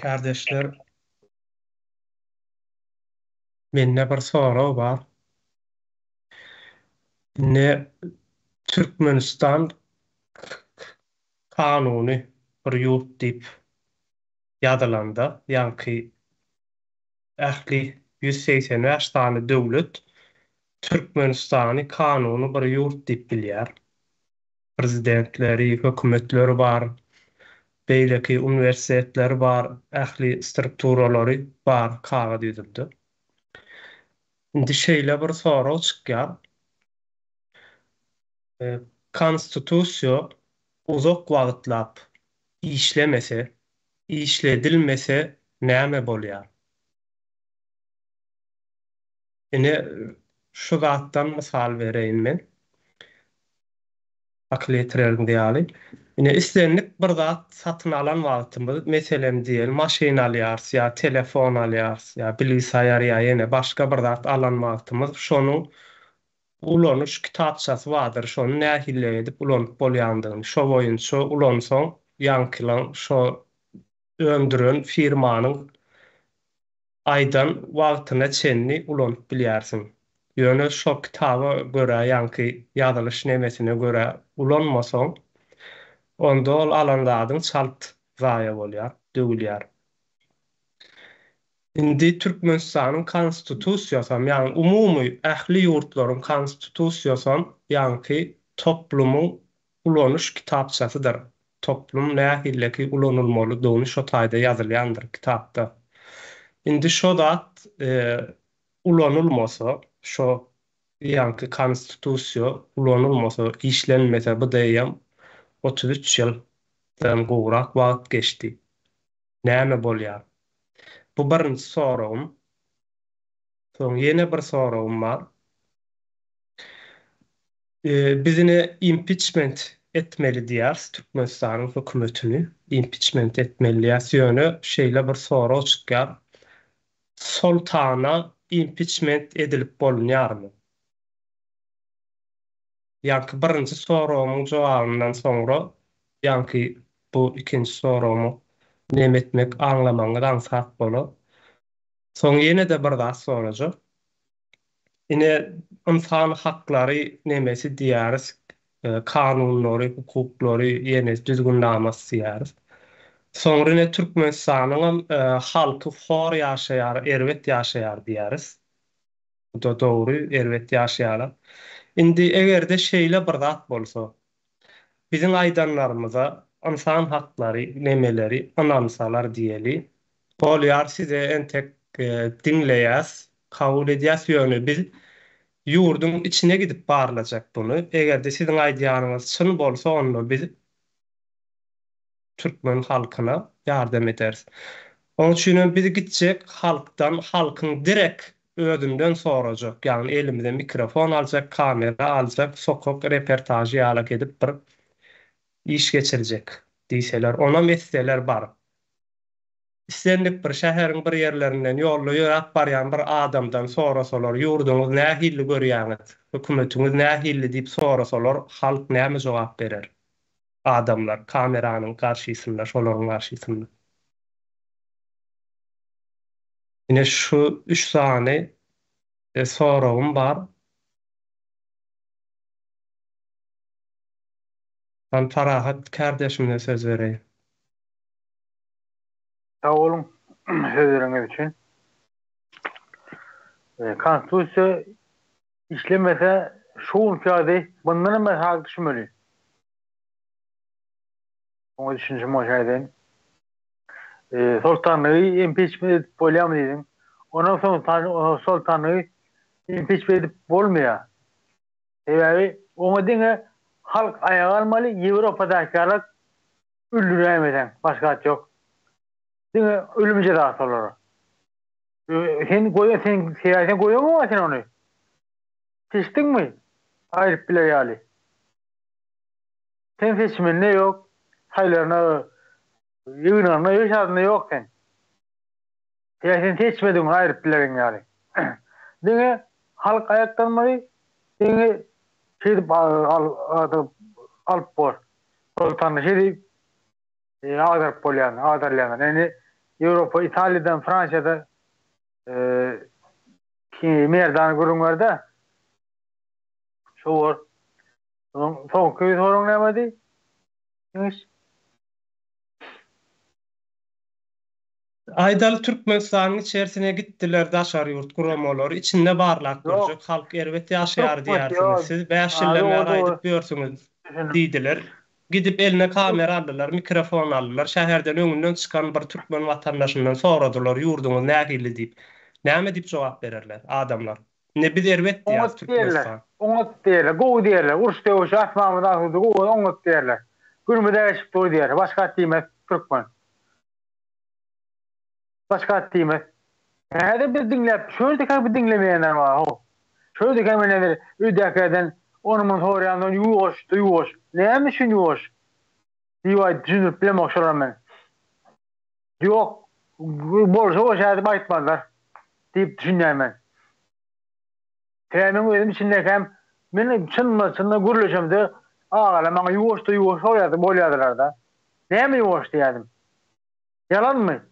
Kardeşler, menne bir sorag bar. Ne Türkmenistan kanuny bir ýurt diýip ýazylanda, ýa-ni ähli 185 tane döwlet Türkmenistany kanuny bir ýurt diýip bilýär. Prezidentleri, hökümetleri bar, beýleki universitetleri bar, ähli strukturalary bar kagad ýüzünde. Indi şeýle bir sorag çykýar. Konstitusiýa uzak wagtlap işlemese, işledilmese näme bolýar? Ine şu zatdan mysal bereýin men. Akly etirelim diýäli. Ine istenlik bir zat satyn alan wagtymyz, meselem diýelim, maşyna alýars, ýa telefon alýars, ýa bilgisayar ýa ýene başga bir zat alan wagtymyz, şonu ulanyş kitapçasy bardyr, şonu nähille edip ulanyp bolýandygyny, şo boýunça ulansoň ýankylan şo öndüren firmanyň aýdan wagtyna çenli ulanyp bilýärsiň. Ýöne şo kitaba görä ýanky ýazylyş nemesine görä ulanmasaň, onda ol alan zadyň çalt zaýa bolýar, döwülýär. Indi Türkmenistanyň konstitusiýasy, ýani umumy ähli ýurtlaryň konstitusiýasy, ýani toplumyň ulanyş kitapçasydyr. Toplum nähilleki ulanylmaly dogny şo taýda ýazylýandyr kitapda. Indi şo zat ulanylmasa, şo ýanky konstitusiýa ulanylmasa, işlenmese bu diýem 33 ýyldan gowrak wagt geçdi. Näme bolýar? Bu birinji soragym. Soň ýene bir soragym bar. Bizine impeachment etmeli diýär Türkmenistanyň hökümetini. Impeachment etmeli ýa-ni şeýle bir sorag çykýar. Sultana impeachment edilip bolunýarmy? Ýa-ni birinji soragymyň jogabyndan soňra, ýa-ni bu ikinji soragamy näme etmek aňlamaňyz aňsat bolar. Soň ýene de bir zat sorajak. Ine insan haklary nemesi diýäris, kanunlary, hukuklary ýene düzgünlämesi diýäris. Soňra ine Türkmenistanyň halky hor ýaşaýar, erwet ýaşaýar diýäris. Bu da dogry, erwet ýaşaýarlar. Indi egerde şeýle bir zat bolsa, biziň aýdanlarymyza insan haklary nemeleri anamsalar diýeli. Bolýar size entek dinleýäs, kabul edýäs ýöne biz ýurdun içine gidip barylajak bunu. Egerde siziň aýdýanyňyz çyn bolsa, onda biz Türkmen halkyna ýardam ederiz. Onun üçin biz gitjek halkdan, halkyň direkt özünden sorajak. Yani elimize mikrofon aljak, kamera aljak, sokak reportajy ýalak edip bir iş geçirecek diýseler, ona meseleler bar. Istendik bir şäheriň bir ýerlerinden ýollayıp barýan bir adamdan sorasalar, ýurduňyz nähilli görýäňiz, hökümetiňiz nähilli diýip sorasalar, halk näme jogap berer? Adamlar kameranyň garşysynda, şolaryň garşysynda. Ine şu 3 sany soragym bar. Ben Farahat kardeşimle söz vereyim. Sağ olun sözleriniz için. Konstitusiya işlemese şu ülkede bundan mı hak düşmeli? Onu düşüncem o şeyden. Sultanlığı impeachment edip bolýar diýdim. Ondan soň sultanlığı impeachment edip bolmaýar. Sebebi onu diňe halk ayağa almaly, Ýewropadäkiler öldüremeden başga yok. Diňe ölüm cezasy olar. Sen siýaset goýanmy sen onu? Seçdiňmi? Aýryp bilýärli. Sen seçmende yok. Haylarına yığınlarına yaşadığında yok sen. Sen seçmedin ayrıp bilerin yani. Dine halk ayaklanmalı, dine alıp bor. Sultanı ağdar polyan, ağdarlayan. Yani Avrupa, İtalya'dan, Fransa'da merdan gurunlarda şoğur. Son köy sorun nemedi? Aydalı Türkmenistan'ın içerisine gittiler daşar yurt kuramolor. İçinde barlak Yok. görecek. Halk elbette yaşayar Türkmüş diyersiniz. ya. Siz 5 yıllar Doğru aydıp doğru. diyorsunuz Düşünün. dediler. Gidip eline kamera aldılar, mikrofon aldılar. Şehirden önünden çıkan bir Türkmen vatandaşından soradılar yurdunuz nähili deyip. Näme deyip cevap verirler adamlar. Ne biz elbet diyaz Onut derler. Türkmenistan. Onut derler. Goğu derler. Urç devuş atmamı da hudu. Goğu onut derler. Günümü değişip doğru derler. Başka demez Türkmen. Başka demez. Hadi biz dinlep. Şöyle dikkat bir dinlemeyenler var. Şöyle dikkat bir nedir? Üdekeden onun soruyandan yuvoş. Yuvoş. Neymiş şu yuvoş? Diyor düşünüp bilemek soran ben. Yok. Borsa o şeyde baytmazlar. Deyip düşünüyorum ben. Trenin özüm içindeki hem beni çınla gürleşimde ağala bana yuvoş oluyordu, bolyadılar da. Neye mi yuvoş diyedim? Yalan mı?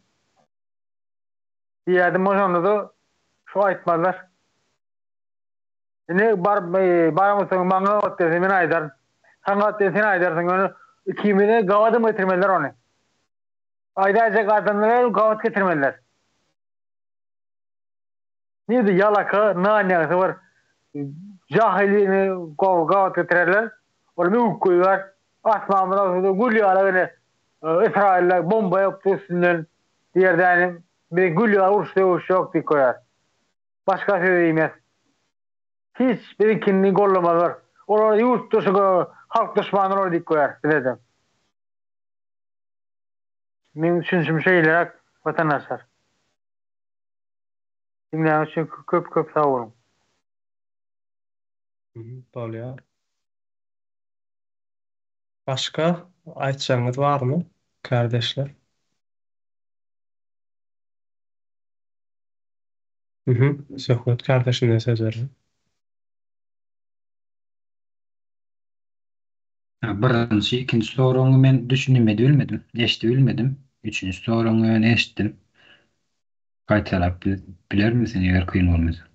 Diyedim o zaman da şu aytmazlar. Ne baramısın bana ot desin beni aydar. Sana ot desin aydarsın onu. Kimine gavadı mı getirmediler onu? Aydacak adamlara gavat getirmediler. Neydi yalaka, nanyası var. Cahilini gavat getirirler. Onu bir koyuyorlar. Asmamına gülüyorlar öyle. İsrail'le bomba yaptı üstünden. Diğerden bir gülüyorlar uçtu yok diye koyar. Başka şey değmez. Hiç birikini gollamazlar. Orada yurt dışı halk düşmanları orada diye koyar. Dedim. Benim düşünüşüm şeyler vatandaşlar. Dinleyen için köp sağ olun. Bolýar. Başka aytjaňyz barmy kardeşler? Söhbet kardeşimle söz veririm. Birinci, ikinci soruňy men düşünmedi bilmedim. Eşdi bilmedim. Üçüncü soruňy ben eşitdim. Gaýtarap biler misin eger kyn bolmasa?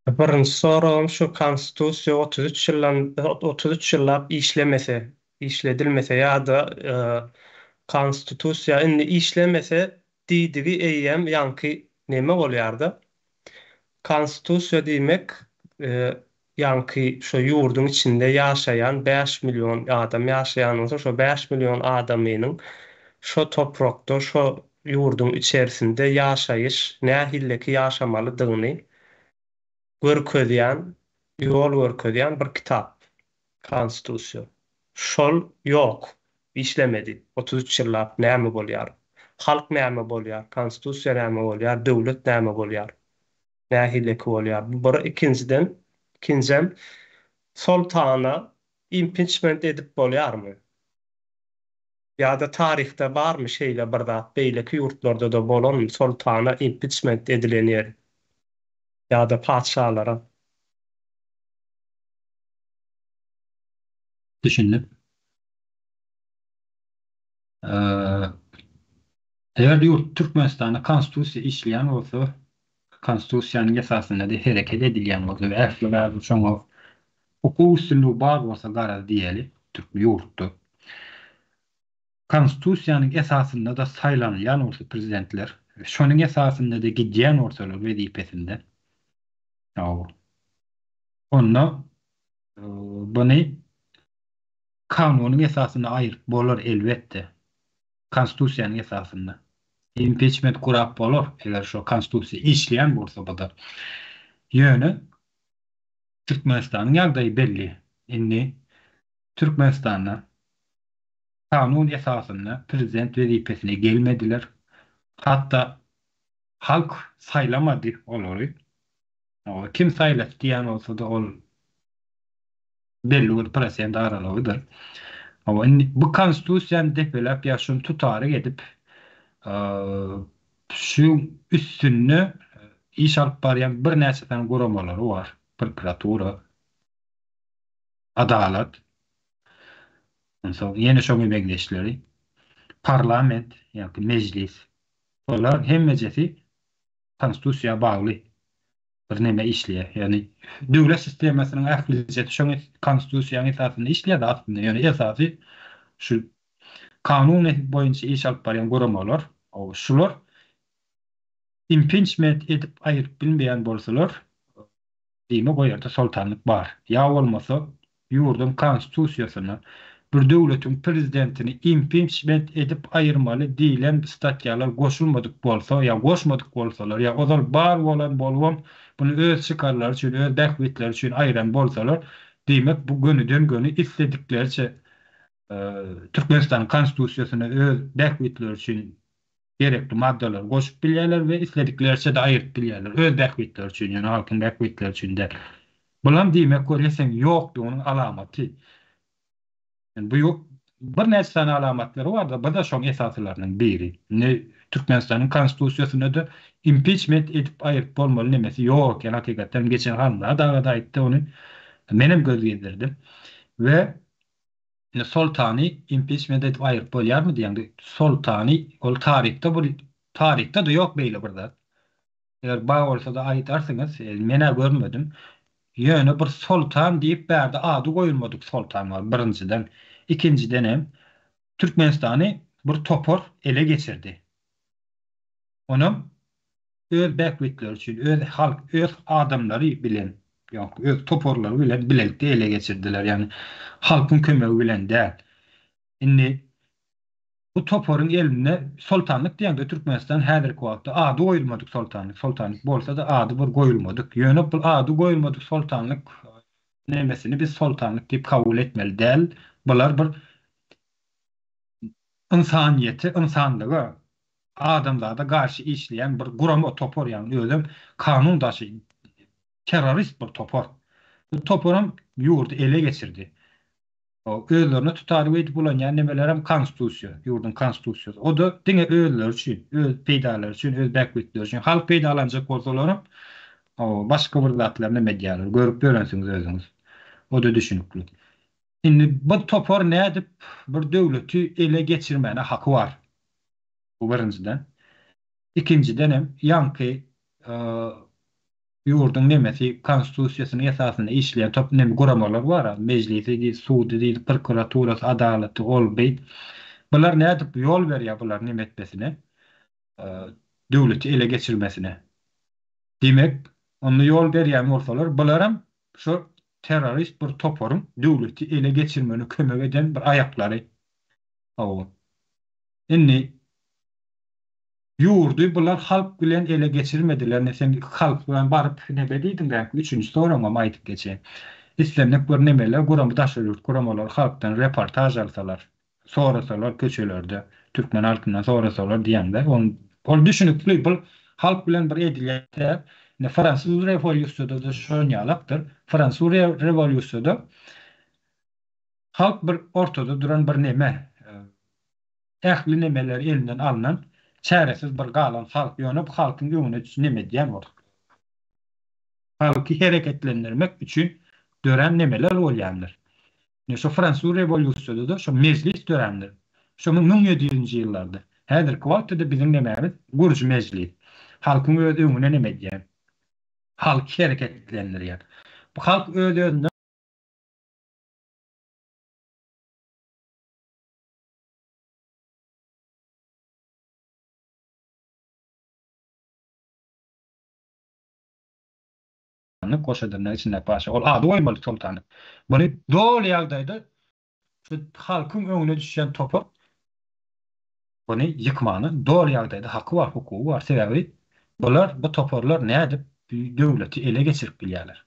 Birinci sorum şu konstitusiýa 33 ýyllap işlemese, işledilmese ýa-da konstitusiýa indi işlemese diýdigi eýýem ýanky näme bolýardy? Konstitusiýa diýmek ýanky şo ýurdun içinde ýaşaýan 5 milyon adam ýaşaýan bolsa şo 5 milyon adamynyň şo toprakda şo ýurdun içerisinde ýaşaýyş nähilleki ýaşamalydygyny görkezýän, ýol görkezýän bir kitap. Konstitusiýa. Şol ýok, işlemedi. 33 ýyllap näme bolýar? Halk näme bolýar? Konstitusiýa näme bolýar? Döwlet näme bolýar? Nähilleki bolýar? Bu bir ikincem sultana impeachment edip bolýarmy? Ýa-da tarihde barmy şeýle bir zat beýleki ýurtlarda da bolan sultana impeachment edilenýär? Ýa-da padşalara? Düşündim. Eee Eger ýurt Türkmenistanda konstitusiýa işleýän bolsa, konstitusiýanyň esasynda da hereket edilýän bolsa we ähli şoňa hukuk üstünlügi bar bolsa garaz diýeli, Türk ýurtda. Konstitusiýanyň esasynda da saýlanýan bolsa prezidentler, şonuň esasynda da gidýän bolsalar wezipesinde. Onda buny kanunyň esasyna aýryp bolar elbetde. Konstitusiýanyň esasynda. Impeachment kurap bolar eger şo konstitusiýa işleýän bolsa bu-da. Ýöne Türkmenistanyň ýagdaýy belli. Indi Türkmenistanda kanun esasynda prezident wezipesine gelmediler. Hatta halk saýlamady olary. Kim saýlap diýen bolsa da ol belli bir prosent aralygydyr. Ama bu konstitusiýany depelap ýa-şuny tutary edip şu üstünni iş alyp barýan bir näçe guramalary bar. Prokuratura, adalet, ýene şoňy meňdeşleri. parlament, yani meclis. Olar hemmejesi konstitusiýa bagly bir neme işliýär. Yani döwlet sistemasynyň ählijeti şoň konstitusiýanyň esasyny işleýär aslında. Yani esasy şu kanun boýunça iş alyp barýan goramalar, şular impeachment edip aýyryp bilmeýän bolsalar, diýme goýarda sultanlyk bar. Ya bolmasa ýurdun konstitusiýasyny bir döwletiň prezidentini impeachment edip aýyrmaly diýilen statýalar goşulmadyk bolsa, ya goşmadyk bolsalar, ya ozal bar bolan bolwam bunu öz çykarlary üçin, öz bähwitleri üçin aýyran bolsalar, diýmek bu gönüden göni islediklerçe Türkmenistan konstitusiýasyna öz bähwitleri üçin gerekli maddeler goşup bilýärler we islediklerçe de aýyryp bilýärler. Öz bähwitleri üçin, ýani halkyň bähwitleri üçin de. Bulan diýmek görýäseň ýokdugynyň alamaty. Yani bu yok. Bir näçe tane alamatlary bar da, bu da şoň esaslarynyň biri. Ne Türkmenistanyň konstitusiýasyna da impeachment edip aýyryp bolmaly nemesi ýok. Yani hakykatdan geçen handa da aýtdy onu. Menem göz gezdirdim. We sultany impeachment edip aýyryp bolýarmy diýende sultany ol tarihte de ýok beýle bir zat. Eger bağ bolsa da aýtarsyňyz, mene görmedim. Ýöne bir sultan diýip bärde ady goýulmadyk sultan bar birinciden. İkinciden hem Türkmenistany bir topor ele geçirdi. Onun öz bähwitleri üçin, öz halk, öz adamlary bilen, ýok, öz toporlary bilen bilelikde ele geçirdiler. Yani halkyň kömegi bilen däl. Indi bu toporun eline sultanlyk diýende Türkmenistan häzirki wagtda ady goýulmadyk sultanlyk. Sultanlyk bolsa da ady bir goýulmadyk. Ýöne bu ady goýulmadyk sultanlyk nemesini biz sultanlyk diýip kabul etmeli däl. Bular bir insaniýeti, insanlygy adamlarda karşı işleyen bir gurama topor, yani özüm kanun daşı terörist bir topor. Bu toporum yurdu ele geçirdi. O özlerini tutarı edip bulan yani nemelerem konstitusiya, yurdun konstitusiyası. O da dine özler için, öz peydalar için, öz bähwitler için, halk peydalanacak bolsalarım, o başka bir zatlarına medyalar, görüp görensiniz özünüz. O da düşünüklü. Şimdi bu topor ne edip bir döwleti ele geçirmene hakkı var. Bu birinciden. İkinciden hem yankı yurdun nemesi konstitusiýasynyň esasyna işleýän top nemi goramalar bar. Meclisi, sudy, prokuraturasy, adalaty olbeýt. Bular nädip ýol berýär bular neme etmesine? Döwleti ele geçirmesine. Demek, onu ýol berýän bolsalar, bularam şu terörist bir toporun döwleti ele geçirmeni kömek eden bir aýaklary. Indi yurdu bular halk bilen ele geçirmediler. Ne sen halk bilen barıp ne bediydin de üçüncü sorama aýtyp geçe. İslemlik bir nemeler guramı daşyryp guramalar halktan reportaj alsalar, sorasalar köçelerde Türkmen halkyndan sorasalar diýende ol düşünükli bu halk bilen bir edilýär. Ne Fransız revolýusyonda da şoň ýalapdyr. Fransız revolýusyonda halk bir ortada duran bir neme, ähli nemeler elinden alınan çaresiz bir galan halk ýöne bu halkyň öňüne neme diýen bol. Halky hereketlendirmek üçin dören nemeler bolýandyr. Ne şu Fransuz revolýusyonda da şu meclis dörendir. Şu 1700-nji ýyllarda. Häzirki wagtda bizim nememiz gurji meclis. Halkyň öz öňüne neme diýen. Halk hereketlendirýär. Bu halk öz-özünden koşadırlar içinde başa. Ol ady goýmaly sultanyk. Bunu doli ýagdaýda şu halkyň öňüne düşýän topor bunu ýykmany doli ýagdaýda hakkı var, hukuky var. Sebebi bular bu toporlar nädip döwleti ele geçirip bilýärler.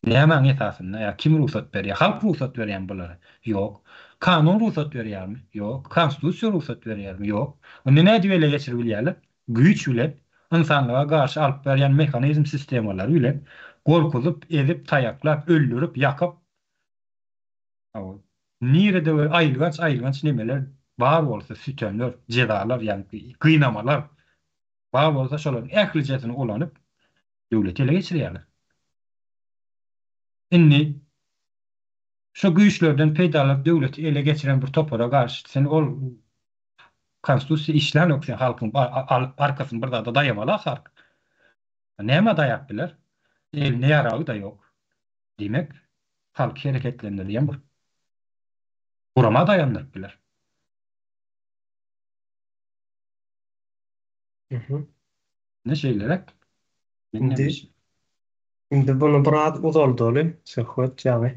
Näme esasynda ya kim ruhsat berýär? Halk ruhsat berýän bulara? Ýok. Kanun ruhsat berýärmi? Ýok. Konstitusiýa ruhsat berýärmi? Ýok. Onu nädip ele geçirip bilýärler? Güýç bilen insanlyga garşy alyp berýän mehanizm sistemalar bilen gorkuzup, ezip, tayaklap, öldürüp, yakıp nirede aýylganç nemeler bar bolsa sütenler, cezalar, yani gynamalar bar bolsa şolaryň ählijetini ulanyp döwleti ele geçirýärler. Indi şu güýçlerden peýdalanıp döwleti ele geçiren bir topora garşy sen ol konstitusiýa işlän ýoksa halkyň arkasyny bir zada daýamaly halk. Näme daýap biler? Eline ýaragy da ýok. Demek, halk hereketlendirýän bir gurama daýandyryp biler. Ne şeýlerek? Indi indi bunu biraz uzaldyly, söhbet ýaly.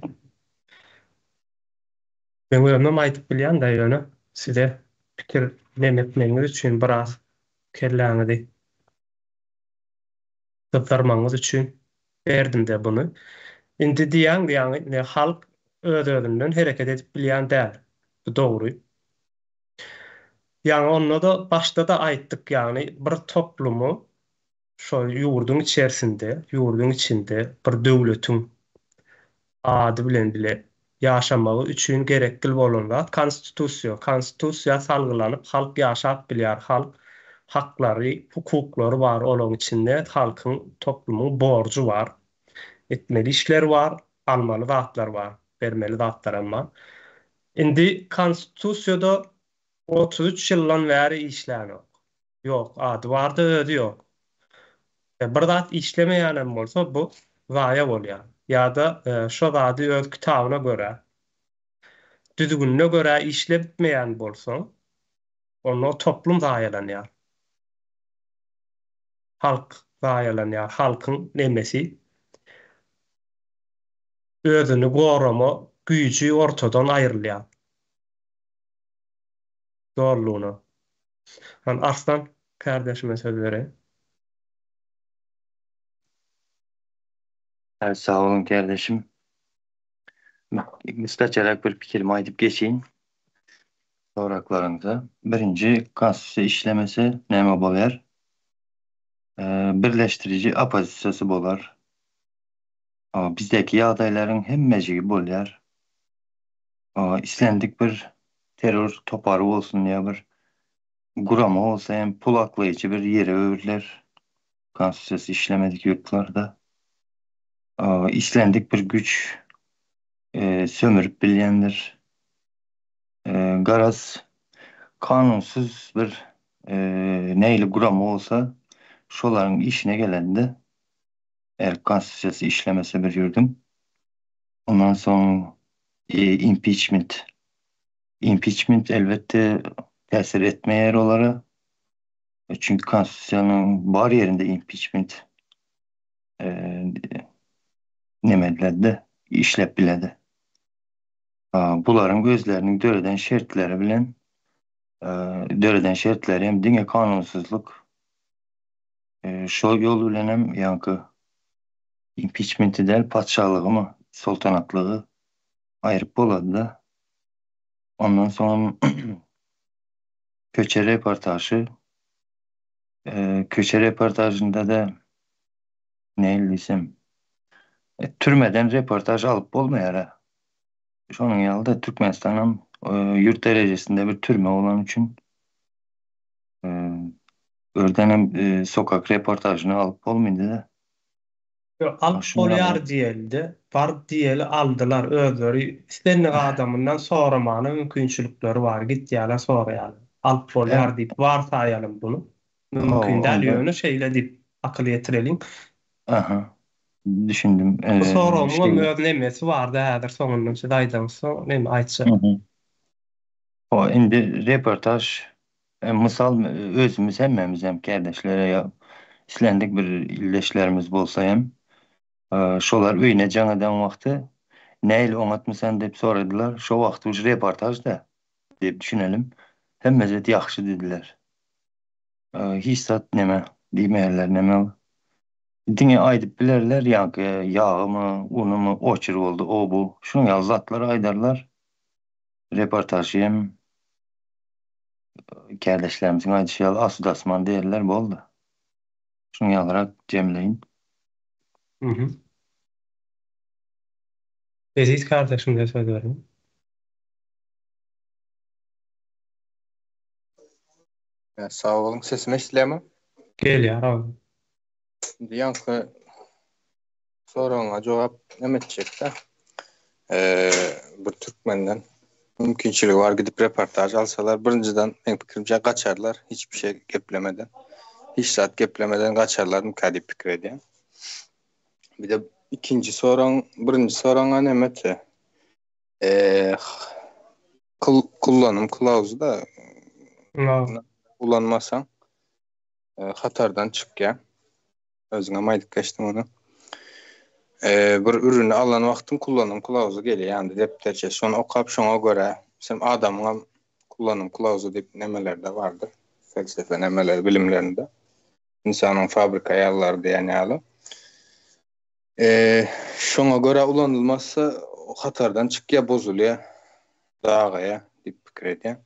Ben öňem aýdyp bilýän da ýöne size pikir nemetmeňiz üçin biraz kelläňizi gyzarmaňyz üçin berdim de bunu. Indi diýäň halk öz-özünden hereket edip bilýän däl. Bu dogry. Ýani onda da başda da aýtdyk ýani bir toplumu şo ýurdun içerisinde, ýurdun içinde bir döwletiň ady bilen bile ýaşamagy üçin gerekli bolan zat konstitusiýa. Konstitusiýa salgylanyp halk ýaşap bilýär. Halk haklary, hukuklary bar. Olaň içinde halkyň, toplumyň borjy bar. Etmeli işler var, almaly zatlar var, bermeli zatlar amma. Indi konstitusiýada 33 ýyldan bäri işlän ýok. Ýok, ady bardy, özi ýok. Bir zat işlemeýän bolsa bu zaya bolýar. Ýa-da şo zady öz kitabyna görä, düzgününe görä işlepmeýän bolsa, onu toplum zayalanýar. Halk zayalanýar. Halkyň nemesi özüni gorama güýji ortadan aýrylýar. Zorluğuna. Arslan kardeşime söz vereyim. Evet, sağ olun kardeşim. Kısaçarak bir fikrimi aytıp geçeyim. Soraklarınıza. Birinci, konstitusiya işlemesi näme bolar? Birleştirici opozisiyası bolar. Bizdeki ýagdaýlaryň hemmejigi bolýar. İslendik bir terör topary bolsun ýa bir gurama bolsa hem pul aklaýjy bir ýere öwürler. Konstitusiýasy işlemedik ýurtlarda. İslendik bir güç sömürüp bilýändir. Garaz kanunsuz bir neýli gurama bolsa şolaryň işine gelende eğer konstitusiýasy işlemese bir ýurdum. Ondan soň impeachment elbette täsir etmeýär olara. Çünkü konstitusiýanyň bar ýerinde impeachment nemediler işlep biledi. Buların gözlerinin döreden şertleri bilen döreden şertleri hem dine kanunsuzluk şo yol bilen hem yankı impeachment'i del patşalığı mı sultanatlığı ayırıp boladı da ondan sonra köçe reportajında da ne desem türmeden reportaj alıp bolmaýar. Şonun ýalda Türkmenistan'ın yurt derejesinde bir türme olan için ördenem sokak reportajını alıp bolmaýdy da. Alıp bolýar diýildi. Bar diýeli aldylar özleri. Istenlik adamyndan soramagyň mümkinçilikleri bar. Gitýärler soraýarlar. Alyp bolýar diýip warsaýalym bunu. Mümkin däl ýöne şeýle diýip akyl ýetirelim. Aha. Düşündüm. Bu soramyň öz nemesi bardy häzir soňundan siz aýdymyň näme aýtsa. O indi reportaj misal özümüz hemmemiz hem kardeşlere ya islendik bir illeşlerimiz bolsa hem şolar öýüne jaňadan wagty näil oňatmysan dep soradylar. Şo wagty uj reportaj da dep düşünelim. Hemmeze ýaxşy dediler. Hiç zat näme diýmeýärler näme dine aýdyp bilerler ýa-ki ýagymy, unumy oçur boldy, o bu. Şunu ýa zatlar aýdarlar. Reportajy hem kardeşlerimiziň aýdýaly asudasman diýerler boldy. Şunu ýalarak jemleýin. Eziz kardeşim de söz verin. Sağ olun. Sesimi eşitleýärmi? Gelýär abi. Ýa-ki soraňa jogap emetjek da. Bir türkmenden mümkinçiligi var gidip reportaj alsalar birinciden benim fikrimce kaçarlar hiçbir şey geplemeden. Hiç saat geplemeden kaçarlar mükadip fikir ediyen. Bir de birinci soran nemete kullanım kılavuzu da No. kullanmasan hatardan çıkya. Özüne maydık geçtim onu. Bir ürünü alan vaktin kullanım kılavuzu geliyor. Yani depterçe son okap şona göre sen adamın kullanım kılavuzu deyip nemelerde vardır. Felsefe nemeler bilimlerinde. İnsanın fabrika ayarları yani alı. Şona göre ulanılmazsa o hatardan çıkya bozuluyor. Dağaya deyip fikir ediyen.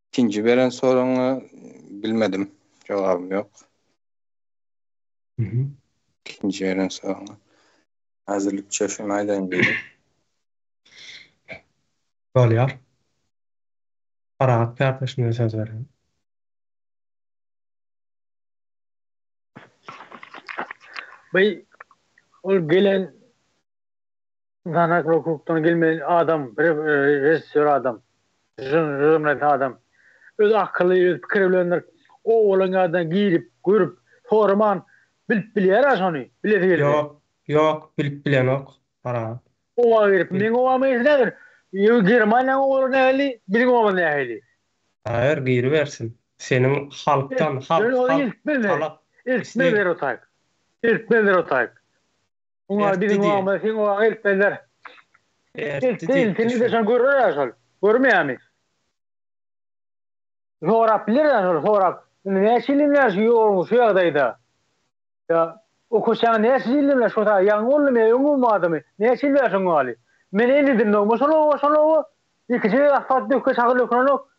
İkinci veren sorunu bilmedim. Cevabım yok. İkinci veren sorunu. Hazırlıkça şunu aydan geldim. Bolýar. Paragat kardeşime söz verelim. Bey ol gelen danak hukuktan gelmeyen adam, rejissör adam, jurnalist adam. Öz akıllı, öz fikir bilenler o olan adam girip, görüp, sorman bilip bilýär şonu. Biledir. Yok, bilip bilen ok. Paragat. O girip, men o ameýs nädir? Germaniýa o näli, bizim o näli. Hayır, giri versin. Senin halktan, İlk beler o tayk. İlk beler o tayk. Ona bizim o ameýs, sen o ilk beler. Seni de sen görür asal. Görmeýämi? Sorap bilir sorap. Näçilimler şu ýagdaýda. Ya okusan näçilimler şu da ýaňy ummadymı? Näçilimler şoň gali. Men endim no şonu ikisi afat dökü çağırlı kronok.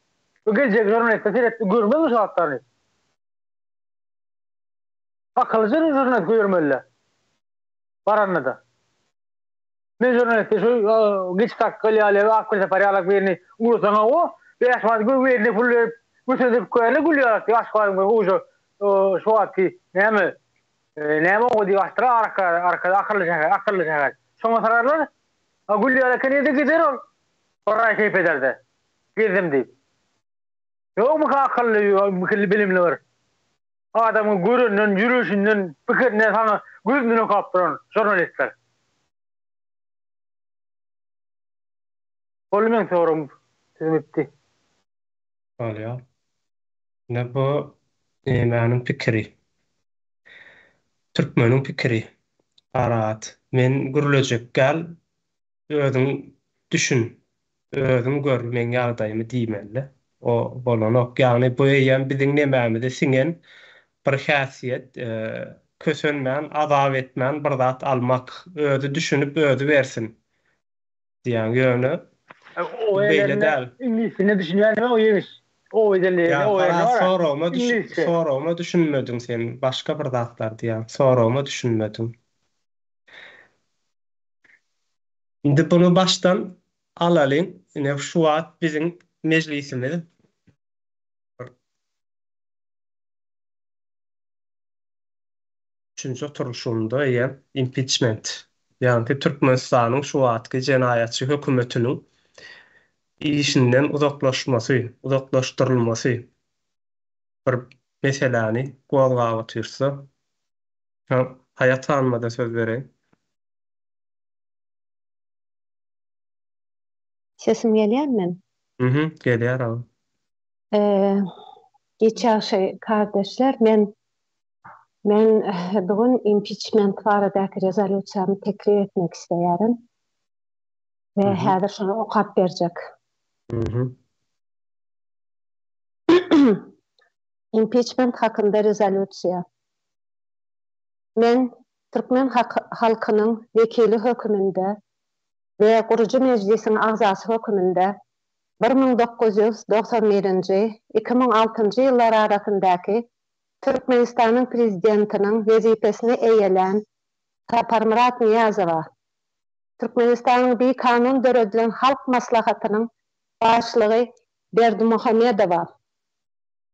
Gelecek jurnalist teret görmez saatlarını. Akıllı jurnalist görmeli. Baranada. Men jurnalist şu geç takılı ale akıllı paralak birini ulusana o. Beşmaz güvenli full bütün koyarlı gülüyor. Yaşlar ucu şu atki neme o divastra arka akıllı şahar. Sonra sararlar. Gülüyor kenede gider. Sonra şey pederdi. Girdim deyip. Yok mu akıllı bilimli var. Adamın görünün, yürüyüşünün, fikirine sana gözünü kaptıran jurnalistler. Olmayan sorum bitti. Bolýar. Ne bu benim pikiri. Türkmeniň pikiri. Paragat. Men gürülecek gel özüň düşün. Özüň gör men ýagdaýymy diýmeli. O bolanok ýagny bu ýen biziň nemämizde siňen bir häsiýet, kösönmän, azap etmän bir zat almak, özü düşünüp özü bersin diýen ýöne. O Beýle däl. İngilizce düşünýär o ýemiş. O özelliği o Soroma düşünmedin sen. Başka bir zatlar diýen. Soroma düşünmedin. Indi bunu baştan alalım. Yine şu wagt bizim meclisimiz üçüncü oturuşunda impeachment. Yani Türkmenistanyň şu wagtky jenaýatçy hökümetiniň işinden uzaklaştırılması bir meseleni gowga atyrsa hayat almada söz vereyim. Sesim gelýärmi? Gelýär abi. Geçen kardeşler, men bugün impeachment baradaky rezolýusiýamy tekrar etmek isleýärim. Ve häzir şonu okap berjek. Impeachment hakynda rezolýusiýa. Men Türkmen halkynyň wekili höküminde ve gurucu meclisiň agzasy höküminde 1991-nji 2006-njy ýyllar arasyndaky Türkmenistanyň prezidentiniň wezipesini eýelen Saparmurat Niyazowa, Türkmenistanyň bir kanun döredilen halk maslahatynyň başlygy Berdimuhammedowa,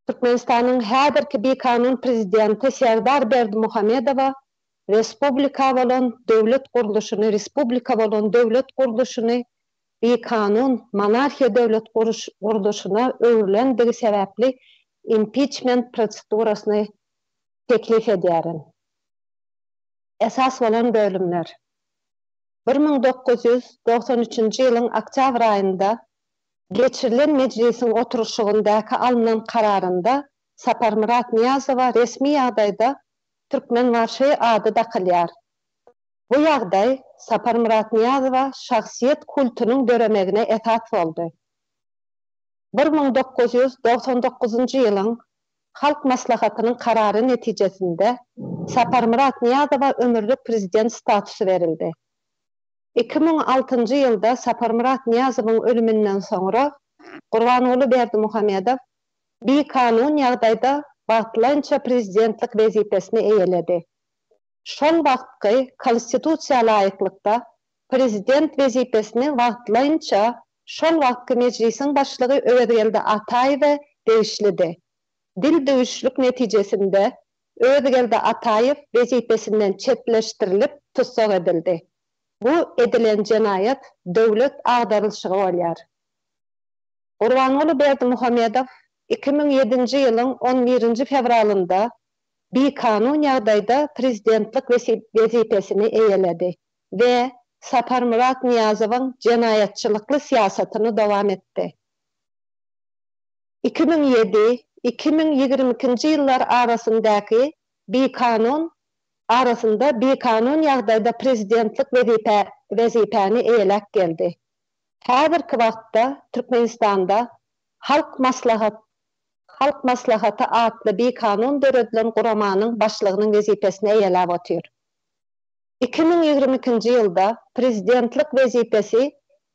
Türkmenistanyň häzirki bir kanun prezidenti Serdar Berdimuhammedowa respublika bolan döwlet guruluşyny bir kanun monarxiya döwlet guruluşuna öwrülenligi sebäpli impeachment prosedurasyny teklif edýärin. Esas bolan bölümler 1993-nji ýylyň oktyabr aýynda geçirilen meclisin oturuşugyndaky alınan kararında Saparmurat Niyazowa resmi ýagdaýda Türkmen Marşy ady dakylýar. Bu ýagdaý Saparmurat Niyazowa şahsiýet kultunyň döremegine esas boldy. 1999-njy ýylyň Halk Maslahatynyň karary netijesinde Saparmurat Niyazowa ömürlük prezident statusy verildi. 2006-njy ýylda Saparmurat Niyazowyň ölümünden soňra Gurbanoğlu Berdimuhammedow bir kanun ýagdaýda wagtlança prezidentlik wezipesini eýeledi. Şol wagtky konstitusiýa laýyklykda prezident wezipesini wagtlança şol wagtky meclisiň başlygy Öwedgelde Ataýew değişlidi. Dil döwüşlük netijesinde Öwedgelde Ataýew wezipesinden çetleştirilip tutsak edildi. Bu edilen jenaýat döwlet agdarylşygy bolýar. Gurbanoğlu Berdimuhammedow 2007-nji ýylyň 11-nji fevralynda bir kanun ýagdaýda prezidentlik wezipesini eýeledi we Saparmurat Niyazowyň jenaýatçylykly siýasatyny dowam etdi. 2007-2022-nji ýyllar arasyndaky bir kanun ýagdaýda prezidentlik wezipeni eýelek geldi. Häzirki wagtda Türkmenistanda Halk Maslahaty adly bir kanun döredilen guramanyň başlygynyň wezipesini eýelep otýar. 2022-nji ýylda prezidentlik wezipesi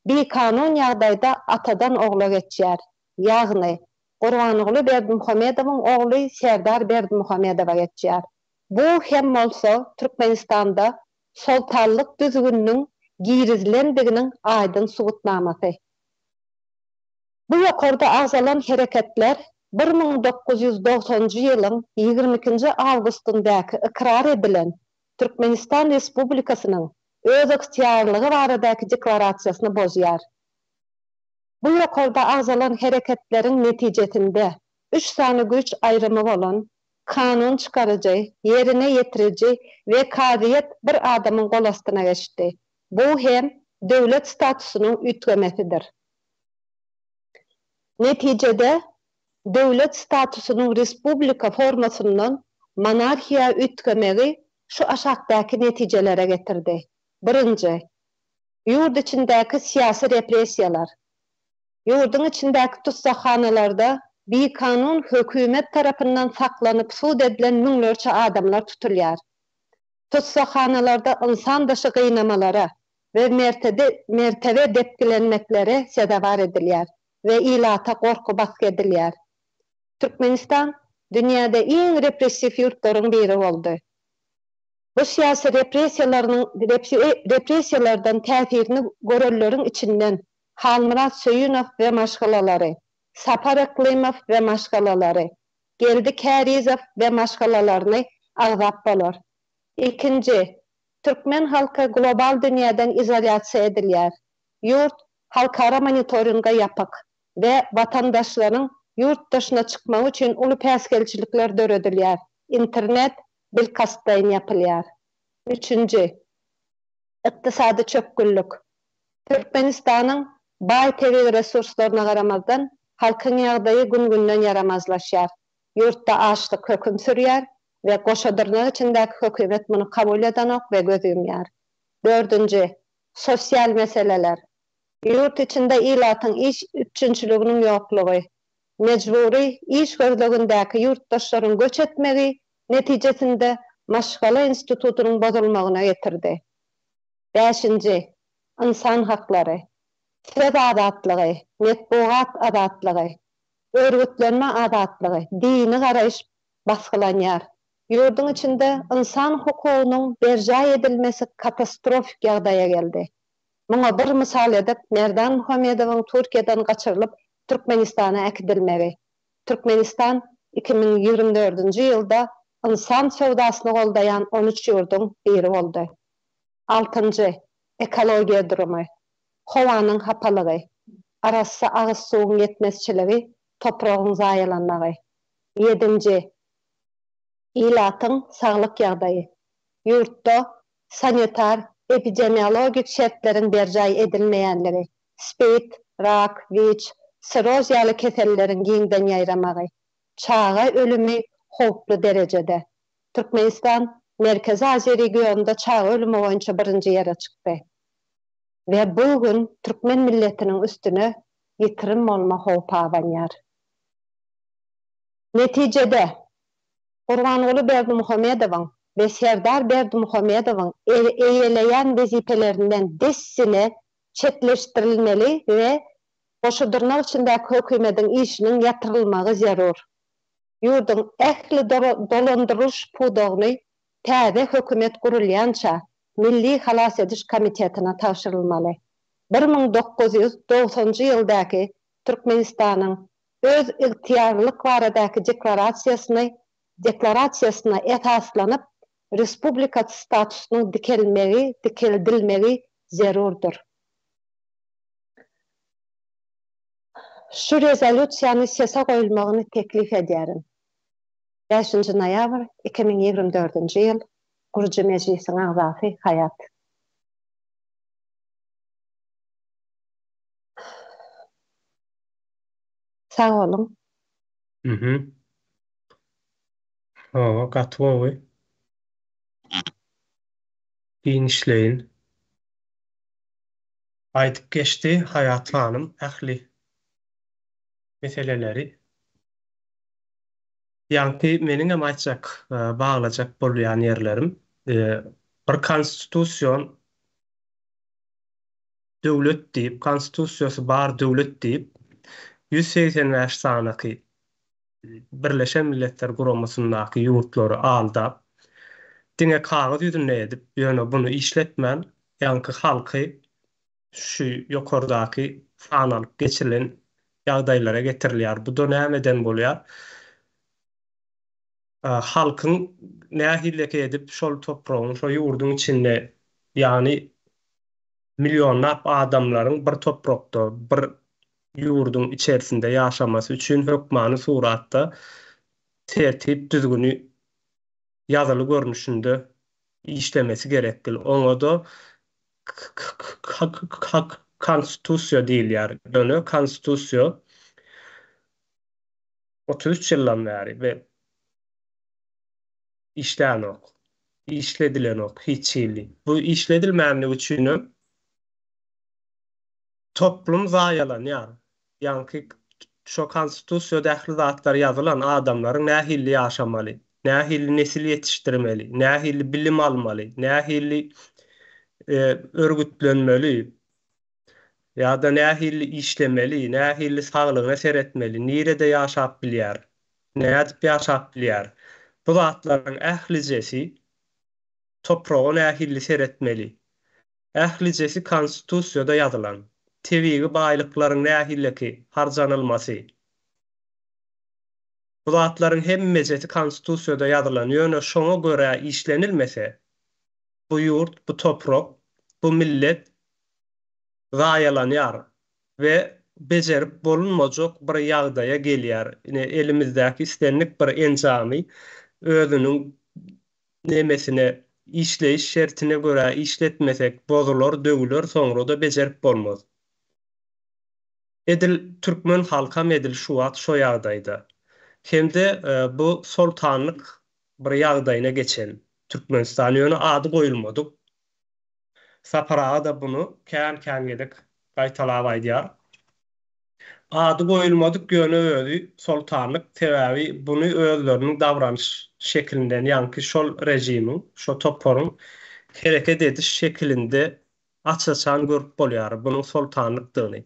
bir kanun ýagdaýda atadan ogla geçýär. Ýagny Gurbanoğlu Berdimuhammedowyň ogly Serdar Berdimuhammedowa geçýär. Bu hem bolsa Türkmenistanda sultanlyk düzgünniň girizlendiginiň aýdyn subutnamasy. Bu ýokarda agzalan hereketler 1990-njy ýylyň 22-nji awgustyndaky ikrar edilen Türkmenistan Respublikasynyň öz yktiýarlygy baradaky deklarasiýasyny bozýar. Bu ýokarda agzalan hereketleriň netijesinde 3 sany güç aýrymy bolan kanun çykarjy, yerine ýetiriji we kadiýet bir adamyň gol astyna geçdi. Bu hem döwlet statusynyň ütgemesidir. Netijede döwlet statusynyň respublika formasyndan monarxiýa ütgemegi şu aşakdaky netijelere getirdi. 1. Ýurt içindäki siyasi repressiýalar. Ýurdun içindäki tutsakxanalarda bir kanun hökümet tarapyndan saklanyp sud edilen müňlerçe adamlar tutulýar. Tutsakxanalarda insan dışı gynamalara ve mertebe depkilenmeklere sedavar edilýär ve ilata korku baskı edilýär. Türkmenistan dünyada en repressif yurtlaryň biri boldy. Bu siyasi repressiýalardan täsirini görellerin içinden Halmurat Söyünow ve başgalalary, Sapar Aklimov ve başgalalary, Geldi Kärizow ve başgalalaryny agzap bolar. 2. Türkmen halka global dünýäden izolasiýa edilýär. Yurt halkara monitoringa ýapyk ve vatandaşlaryň yurt dışına çıkmak üçin uly päsgelçilikler döredilýär. İnternet bilkastdaýyn ýapylýar. 3. Iktisady çöpgünlük. Türkmenistanyň baý tebigy resurslaryna garamazdan halkyň ýagdaýy gün-günden yaramazlaşýar. Yurtda açlyk höküm sürýär ve goşadyrnak içindäki hökümet muny kabul edenok ve gözüýär. 4. Sosial meseleler. Yurt içinde ilatyň iş üçinçiliginiň ýoklugy, mecburi iş gözlegindäki yurtdaşlaryň göç etmegi netijesinde maşgala institutunyň bozulmagyna getirdi. 5. İnsan haklary. Söz azatlygy, metbuat azatlygy, örgütlenme azatlygy, dini garaýyş baskylanýar. Yurdun içinde insan hukugynyň berja edilmesi katastrofik ýagdaýa geldi. Muňa bir misal edip, Merdan Muhammedowyň Türkiýeden gaçyrylyp Türkmenistana äkdilmegi. Türkmenistan 2024-nji ýylda insan sowdasyny goldaýan 13 ýurdun biri boldy. 6. Ekologiýa durumy. howanyň hapalygy, arassa agyz suwuň yetmezçiligi, toprağyň zaýalanmagy. 7. Ilatyň saglyk ýagdaýy. Ýurtda sanitar epidemiologik şertlerin berjay edilmeýänligi, spid, rak, wiç, siroz ýaly keselleriň giňden ýaýramagy, çağa ölümi howply derejede. Türkmenistan Merkezi Aziýa regionunda çağa ölümi boýunça 1-nji ýere çykdy. Ve bu gün Türkmen milletiniň üstüne ýitirim bolma howpy abanýar. Netijede Gurbanuly Berdimuhammedowyň ve Serdar Berdimuhammedowyň eýeleýän wezipelerinden dessine çetleşdirilmeli ve goşudurmak içindäki hökümetiň işiniň ýatyrylmagy zarur. Ýurdun ähli dolandyryş pudagyny täze hökümet gurulýança Milli Halas ediş Komitetine tapşyrylmaly. 1990-njy ýyldaky Türkmenistanyň öz ygtyýarlyk baradaky deklarasiýasyna esaslanyp respublika statusynyň dikeldilmegi zarurdur. Şu rezolýusiýany sesa goýulmagyny teklif edýärim. 5 noýabr 2024-nji ýyl Gurji Mejlisiň agzasy Hayat. Sağ olun. Gatwowy. Giň işleýin. Aýdyp geçdi Hayat Hanım ähli meseleleri. Ýanky meniň hem aýtjak, baglajak bolýan ýerlerim. Bir konstitusiýon döwlet diýip, konstitusiýasy bar döwlet diýip 185 sanaky Birleşen Milletler Guramasyndaky ýurtlary aldap, diňe kagazy ýüzüne edip, ýöne bunu işletmän, ýanky halky şu ýokardaky sanalyp geçirilen ýagdaýlara getirilýär. Bu da nämeden bolýar? Halkyň nähilleki edip şol topragyň, şol ýurdun içinde, ýani milyonlap adamlaryň bir toprakda, bir ýurdun içerisinde ýaşamasy üçin hökmany suratda tertip düzgünü ýazyly görnüşinde işlemesi gerekli. Oňa da konstitusiýa diýilýär. Ýöne konstitusiýa 33 ýyldan bäri we işlänok, işledilenok hiç ýyly. Bu işledilmänligi üçin toplum zaýalanýar. Ýanky şo konstitusiýada ähli zatlar ýazylan adamlaryň nähilli ýaşamaly, nähilli nesil ýetişdirmeli, nähilli bilim almaly, nähilli örgütlenmeli, ýa-da nähilli işlemeli, nähilli saglygyna seretmeli, nirede ýaşap bilýär, nädip ýaşap bilýär. Bu zatlaryň ählijesi topragy nähilli seretmeli. Ählijesi konstitusiýada ýazylan. Tebigi baýlyklaryň nähilleki harjanylmasy. Bu zatlaryň hemmesi konstitusiýada ýazylan. Ýöne şoňa görä işlenilmese, bu ýurt, bu toprak, bu millet zaýalanýar we bejerip bolunmajak bir ýagdaýa gelýär. Elimizdäki istenlik bir enjamy özüniň nemesine işleýiş şertine görä işletmesek bozular, döwüler, soňra da bejerip bolmaz. Edil türkmen halkam edil şu wagt şo ýagdaýda. Hemde bu sultanlyk bir ýagdaýyna geçen Türkmenistan ýöne ady goýulmadyk. Saparaga da bunu kän gedek gaýtalap aýdýar. Ady goýulmadyk ýöne özi sultanlyk sebäbi bunu özleriniň davranyş şeklinden ýanky şol rejimiň, şo toparyň hereket ediş şeklinde açaçan görüp bolýar bunyň sultanlykdygyny.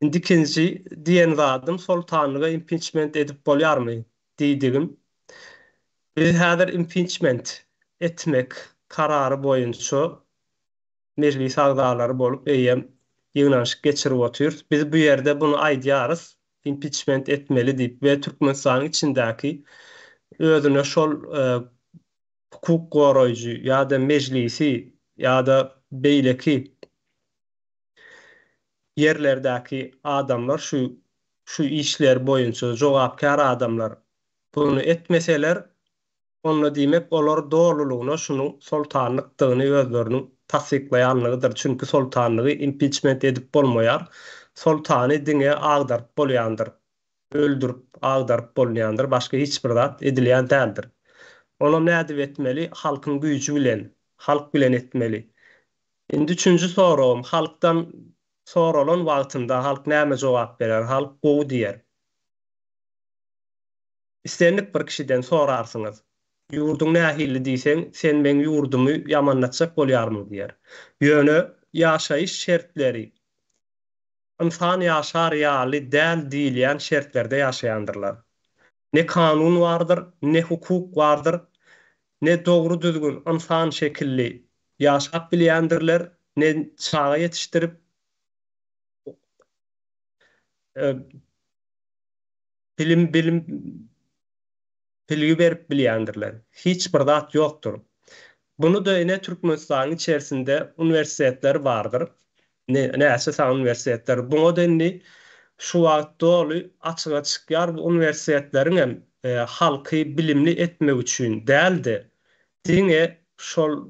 Indikinji diýen zadym sultanlyga impeachment edip bolýarmy diýdigim. Biz häzir impeachment etmek karary boýunça meclis agzalary bolup eýem ýygnaşyk geçirip oturýar. Biz bu ýerde bunu aýdýarys, impeachment etmeli diýip we Türkmenistanyň içindäki özüne şol hukuk goraýjy ýa-da meclisi ýa-da beýleki yerlerdäki adamlar şu işler boýunça jogapkar adamlar bunu etmeseler, onu diýmek olar doğrulugyna şunuň sultanlykdygyny özleriniň tasdiklaýanlygydyr. Çünki sultanlygy impeachment edip bolmaýar. Sultany diňe agdaryp bolýandyr. Öldürüp agdaryp bolýandyr. Başga hiç bir zat edilýän däldir. Ona nädip etmeli? Halkyň güýji bilen, halk bilen etmeli. Indi üçüncü sorum, halkdan soralan wagtynda halk näme jogap berer? Halk gowy diýer. İstenlik bir kişiden sorarsyňyz. Ýurdun nähili diýseň, sen men ýurdumy ýamannatjak bolýarmy diýer. Ýöne ýaşaýyş şertleri. İnsan ýaşar ýaly däl diýilýän şertlerde ýaşaýandyrlar. Ne kanun vardır, ne hukuk vardır, ne doğru düzgün insan şekilli ýaşap bilýändirler, ne çağa yetiştirip e, bilim bilgi berip bilýändirler. Hiç bir zat ýokdur. Bunu da yine Türkmenistanyň içerisinde üniversitetler vardır. Näçe san üniversitetler. Bunu da indi şu wagt doly açyk açyk bu üniversitetleriň hem halky bilimli etmek üçin däldi. Diňe şol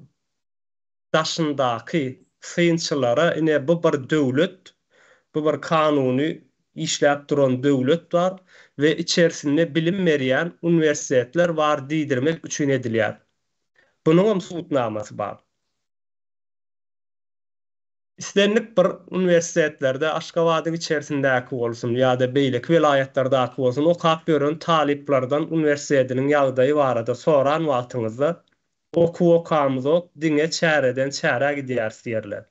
daşyndaky synçylara ine bu bir döwlet, bu bir kanuny işläp duran döwlet bar we içerisinde bilim berýän üniversitetler var diýdirmek üçin edilýär. Bunun hem suwutnamasy bar. İstenlik bir üniversitetlerde Aşgabatyň içerisindäki bolsun ýa-da beýleki vilayetlerdeäki bolsun okap gören taliplerden üniversitetiniň ýagdaýy barada soran wagtyňyzda okamyzok diňe çäreden çäre gidýär diýerler.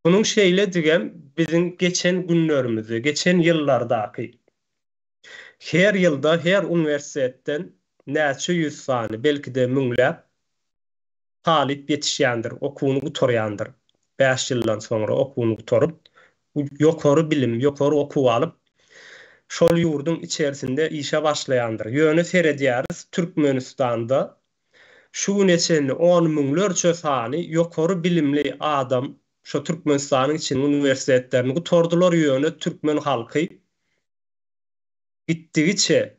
Bunun şeýle digen biziň geçen günlerimizi, geçen ýyllardaky her ýylda her üniversitetden näçe ýüz sany, belki de müňläp talip yetişýändir, okuwuny gutarýandyr. 5 ýyldan soňra okuwuny gutaryp, ýokary bilim, ýokary okuw alyp, şol ýurdun içerisinde işe başlaýandyr. Ýöne seredýäris Türkmenistanda şu neçeni 10 müňlerçe sany ýokary bilimli adam şu Türkmenistanyň için üniversitetlerini gutardylar. Ýöne türkmen halky gitdigiçe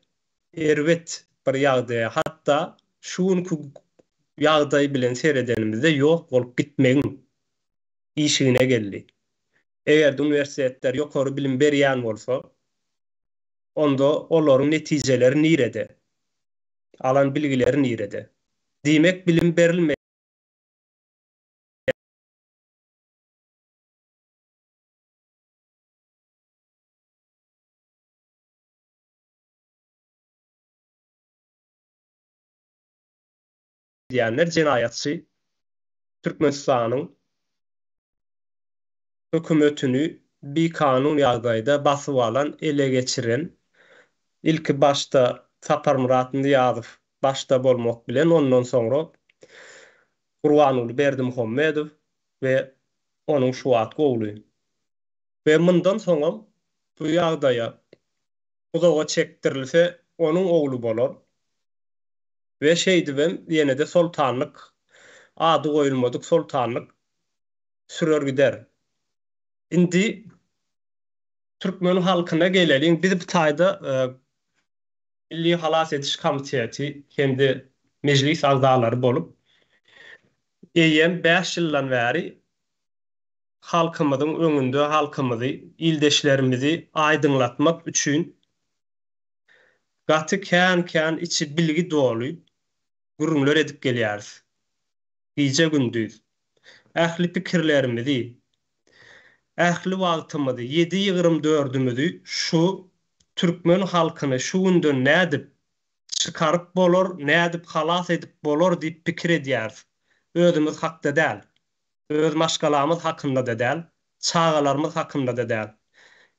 erwet bir ýagdaýa, hatda şuňky ýagdaý bilen seredenimizde ýok bolup gitmegiň işine geldi. Eger üniversitetler ýokary bilim berýän bolsa, onda olaryň netijeleri nirede? Alan bilgileri nirede? Diýmek bilim berilmeýär. Diýenler jinayatçy Türkmenistanyň hökümetini bir kanun ýagdaýda basyp alan, ele geçiren, ilki başta Sapar Muratyny ýazyp başta bolmak bilen ondan soňra Gurbanuly Berdimuhammedow we onuň şu wagt ogly. Ve mundan soňra bu ýagdaýa uzağa çekdirilse onuň ogly bolar. Ve şeýdibem ýene-de sultanlyk ady goýulmadyk sultanlyk sürer gider. Indi Türkmen halkyna gelelim. Biz bu taýda Milli Halas Ediş Komiteti kendi meclis agzalary bolup eýen 5 ýyldan bäri halkymyzyň öňünde halkymyzy, ildeşlerimizi aýdyňlatmak üçin gaty kän içi bilgi doly gurulmalar edip gelýäris. Gece gündüz ähli pikirlerimizi, ähli wagtymyzy, 7-24'ümüzi şu Türkmen halkyny şu günde nädip çykaryp bolar, nädip halas edip bolar diýip pikir edýäris. Özümüz hakda däl. Öz maşgalamyz hakynda da däl, çağalarymyz hakynda da däl.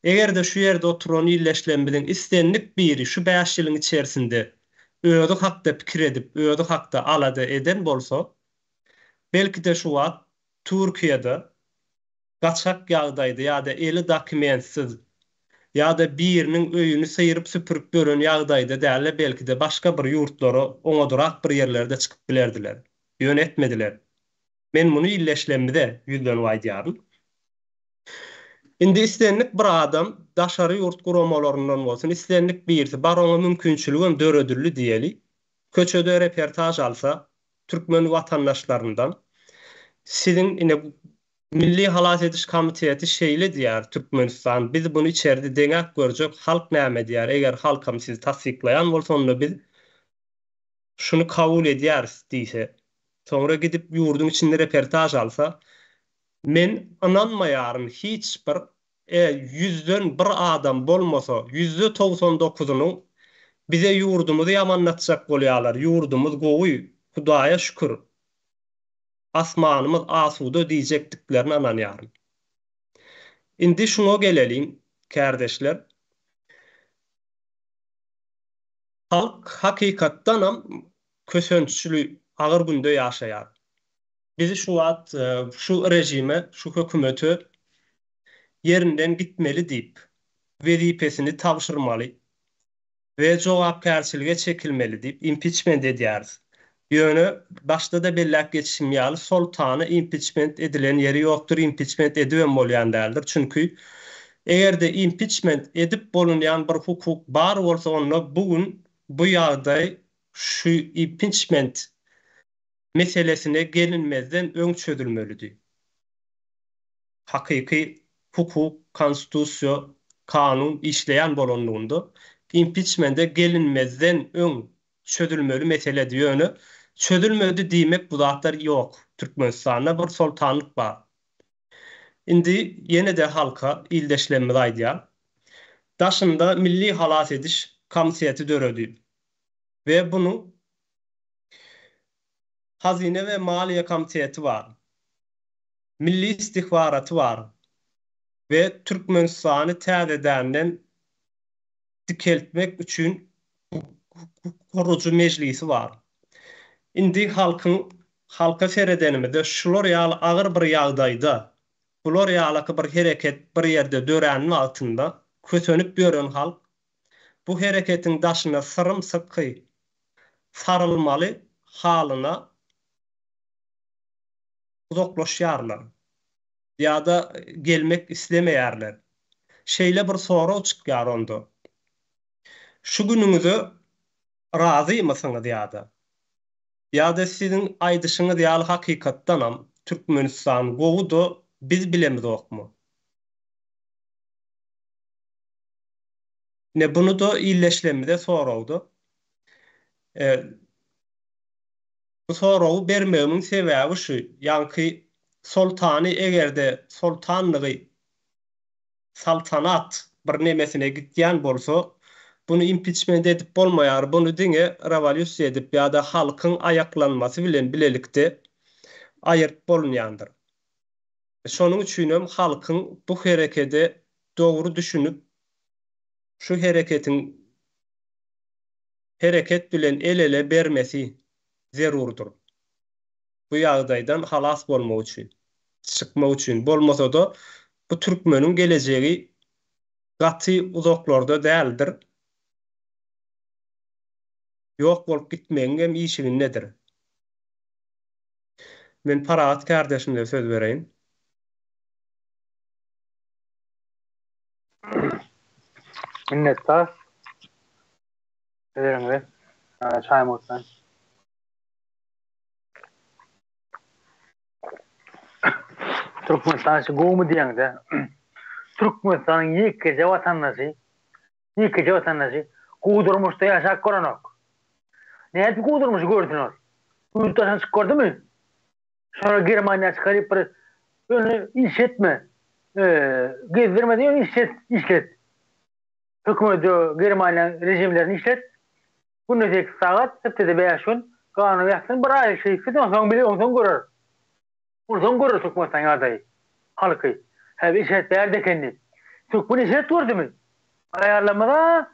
Eger-de şu ýerde oturan ýerleşlerimizin istenlik biri şu 5 ýylyň içerisinde özü hakda pikir edip, özü hakda alada eden bolsa, belki de şu wagt Türkiýede gaçak ýagdaýda ýa-da eli dokumentsiz ýa-da biriniň öýüni syýryp süpürüp gören ýagdaýda däl, belki de başga bir ýurtlara, oňadyrak bir ýerlerde çykyp bilerdiler. Ýönetmediler. Men muny illeşlemide ýüzden waýdýarym. Indi istenlik bir adam daşary ýurt guramalaryndan bolsun, istenlik birisi bar oňa mümkinçiligim döredildi diýeli. Köçede reportaj alsa türkmen watandaşlaryndan sizin ine Milli Halat Ediş Komiteti şeýle diýär Türkmenistan biz bunu içeride deňek görjek halk näme diýär eger halkam sizi tasdiklayan bolsa onda biz şunu kabul edýäris diýse soňra gidip ýurdun içinde reportaj alsa men ananmaýarym hiç bir 100'den bir adam bolmasa 99'unyň bize ýurdumuzy ýamanlatjak bolýarlar. Ýurdumuz gowy, Hudaýa şükür. Asmanymyz asuda diýjekdiklerini ananýarym. Indi şuna gelelim, kardeşler. Halk hakykatdanam kösönçlü agyr günde ýaşaýar. Bizi şu wagt şu rejime, şu hökümeti yerinden gitmeli diýip wezipesini tapşyrmaly we jogapkärçilige çekilmeli diýip impeachment edýäris. Ýöne başda da bellek geçişmýäli sultany impeachment edilen yeri ýokdur, impeachment edibem bolýan däldir. Çünki egerde impeachment edip bolunýan bir hukuk bar bolsa onda bugün bu ýagdaý şu impeachment meselesine gelinmezden öň çözülmelidir. Hakyky hukuk, konstitusiýa, kanun işleyen bolonluğunda impeachment'e gelinmezden öň çözülmeli mesele diýöne çözülmedi diýmek bu zatlar ýok. Türkmenistanda bir sultanlyk bar. Indi ýene de halka ildeşlenme aýdýar. Daşynda Milli Halat Ediş Komiteti döredi ve bunu Hazine ve Maliye Komiteti var. Milli İstihbaratı var. Ve Türkmenistan'ı täzeden dikeltmek üçün korucu meclisi var. Indi halka seredenimizde şular ýaly agyr bir ýagdaýda, bular ýaly bir hereket bir ýerde döränin altında kösönüp gören halk bu hereketin daşyna sırımsıkky sarılmaly halyna uzaklaşýarlar. Ya da gelmek islemeýärler. Şeýle bir soraw çykýar onda. Şu günüňizi razymysyňyz ýa-da? Ya-da sizin aýdyşyňyz ýaly hakykatdanam Türkmenistan gowuda biz bilemizokmy? Ne bunu da illeşlemide sorawdy. Bu sorawy bermegimin sebäbi şu, ýanky sultany egerde sultanlygy saltanat bir nemesine gitýän bolsa, bunu impeachment edip bolmaýar, bunu diňe revolýusiýa edip ýa-da halkyň ayaklanmasy bilen bilelikde aýyrt bolunýandyr. Şonuň üçin hem halkyň bu herekede dogry düşünüp şu hereket bilen el-ele bermesi zerurdur. Bu ýagdaýdan halas bolmak üçin, çykmak üçin bolmasa da bu türkmeniň geleceği gaty uzaklarda däldir. Ýok bolup gitmegiň işiň nedir? Men Parat kardeşimle söz bereyim. Minnettar. Ederim. Çayım olsun. Türkmenistan gowy diýende Türkmenistanyň ýekje watandaşy gudurmuşda ýaşap görenok. Näde gudurmuş gördüňiz? Ýurtdaşan gördümi? Şoňa Germaniýa çykaryp bir iş etme. Gezdirmedi işlet. Hökümet Germaniýa rejimlerini işlet. Bu netek sagat septede beýaşyn kanun ýaksyn bir aýy şeýle soň bile oňdan görer. Oňdan görer Türkmenistan ýagdaýy. Halky. Hem işlet berde kendi. Türkmen işlet gördümi? Aýarlamada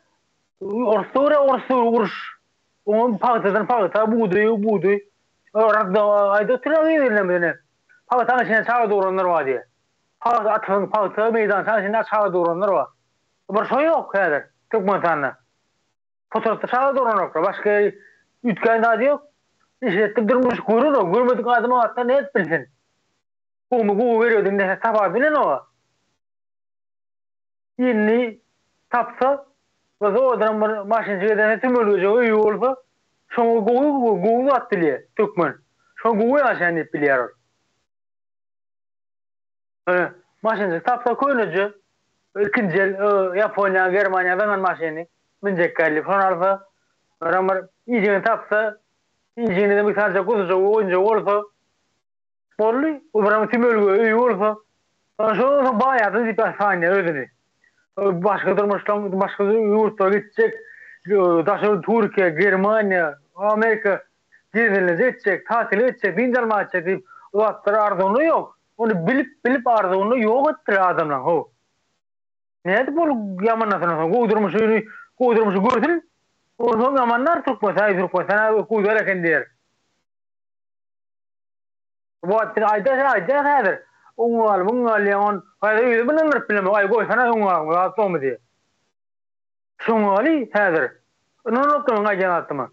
uruş. Onun pagtadan buğday. Orada ayda tiraýerlemene. Pagtadan içine çağa doğranlar var diye. Pagta meydan içine çağa doğranlar var. Bir şey yok häzir Türkmenistanda. Fotoğrafta çağa doğranlar. Başka ütken adı yok. İşletip durmuş görmedik adamı hatta ne etbilsin. Bu veriyor dinde tapar bilen o. Inni tapsa ve odan bir maşinçiden tümölüce uyulsa şoňa gowy atdylar tökmen. Şo gowy aşan epiliyor. Maşinçi tapsa koyunca ikinci Japonya, Germanya'dan maşini minjekkerli falan alsa ramar iyicini tapsa iyicini de bir tane kuzuca oyunca olsa bolly ubrama tümölüge olsa şo bayağı bir saniye ödünü. Başka durmuştan başka yurtlara gidecek. Daşarı Türkiye, Germanya, Amerika gidecek, tatil edecek, dindarma edecek deyip ulatları arzunu yok. Onu bilip arzunu yok ettiler adamlar. Ho. Neydi bu yamanlasına? Kuydurmuşu gördün. O zaman yamanlar Türkmen. Sana kuydura kendiler. Bu ayda hadir. Ungal yaman. Hayda öyle bir numara bilmem. Ay koy sana ungal. Atma diye. Şoňaly häzir. Noktadan gaýanatdyma.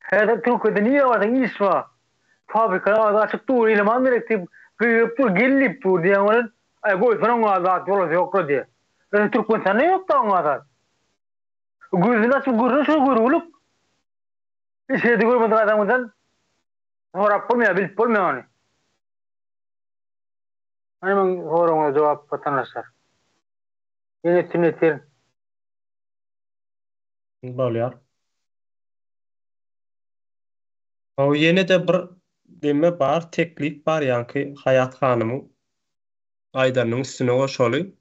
Häzir Türkiýede niýe barda iş bar? Fabrikalar açyk dur, eleman direktip, gyýyp dur, gelip dur diýen bolan, ay goýsan oňa zat bolar ýokra diýe. Türkmensanda ýok da oňa zat. Gözüni açyp görür şu görülüp. Işedi görmeden adamdan sorap bolmaýar, bilip bolmaýar ony. Hani men soraňa jogap vatandaşlar. Ýene tünetir. Bolýar. O ýene de bir deme bar, teklip bar ýanky Hayat hanymyň Aýdanyň üstüne goşaly.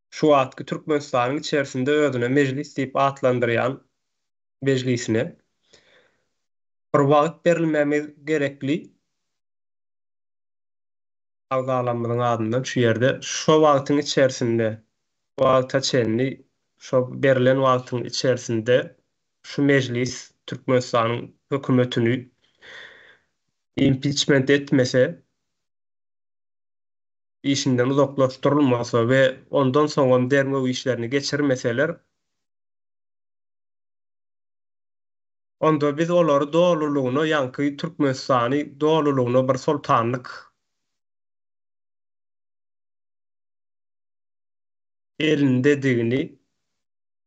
Şu atky Türkmenistanyň içerisinde özüne mejlis diýip atlandyrýan mejlisine bir wagt berilmemiz gerekli. Agdalamyň adyndan şu ýerde şo wagtyň içerisinde wagta çenli şo berilen wagtyň içerisinde şu mejlis Türkmenistanyň hökümetini impeachment etmese, işinden uzaklaştırılmasa we ondan soňra derme işlerini geçirmeseler, onda biz olary doğrulugyny ýanky Türkmenistany doğrulugyny bir sultanlyk elinde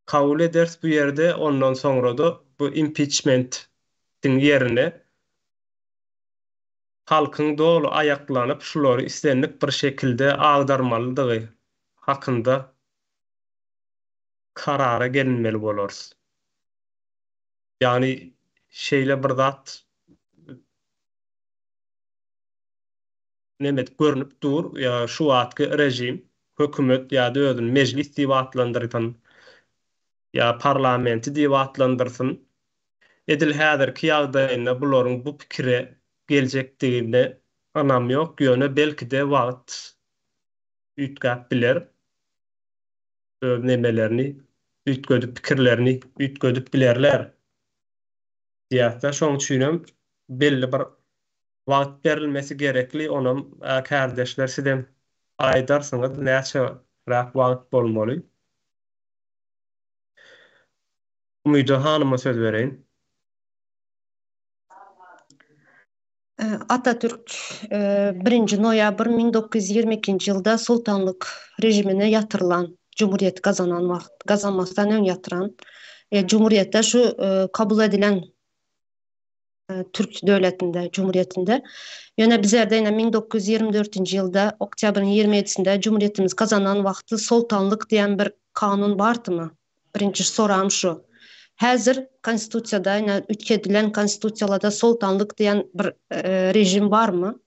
kabul eders bu ýerde. Ondan soňra da bu impeachment'in ýerine halkyň dolu aýaklanyp şulary istenlik bir şekilde agdarmalydygy hakynda karara gelinmeli bolars. Ýani şeýle bir zat nemet görünüp dur, ýa şu atky rejim, hökümet ýa-da özüni mejlis diýip atlandyrýan ýa parlamenti diýip atlandyrsyn. Edil häzirki ýagdaýynda bularyň bu pikire geljekdigine anam ýok, ýöne belki de wagt ütgäp biler. Öz nemelerini ütgödüp pikirlerini ütgödüp bilerler. Diýäçde şoň üçin belli bir wagt berilmesi gerekli. Onam kardeşler sizem aýdarsyňyz näçe rak wagt bolmaly? Umyda hanyma söz bereýin. Atatürk 1 noýabr 1922 ýylda sultanlyk rejimine ýatyrylan, Cumhuriyet gazanmasdan ön yatıran, Cumhuriyette şu kabul edilen Türk devletinde, Cumhuriyetinde. Yöne bizlerde yine 1924 yılda Oktyabr'ın 27'sinde Cumhuriyetimiz kazanan vakti sultanlık diyen bir kanun vardı mı? Birinci soram şu. Hazır konstitutsiyada yine ütkedilen konstitutsiyalarda sultanlık diyen bir rejim var mı?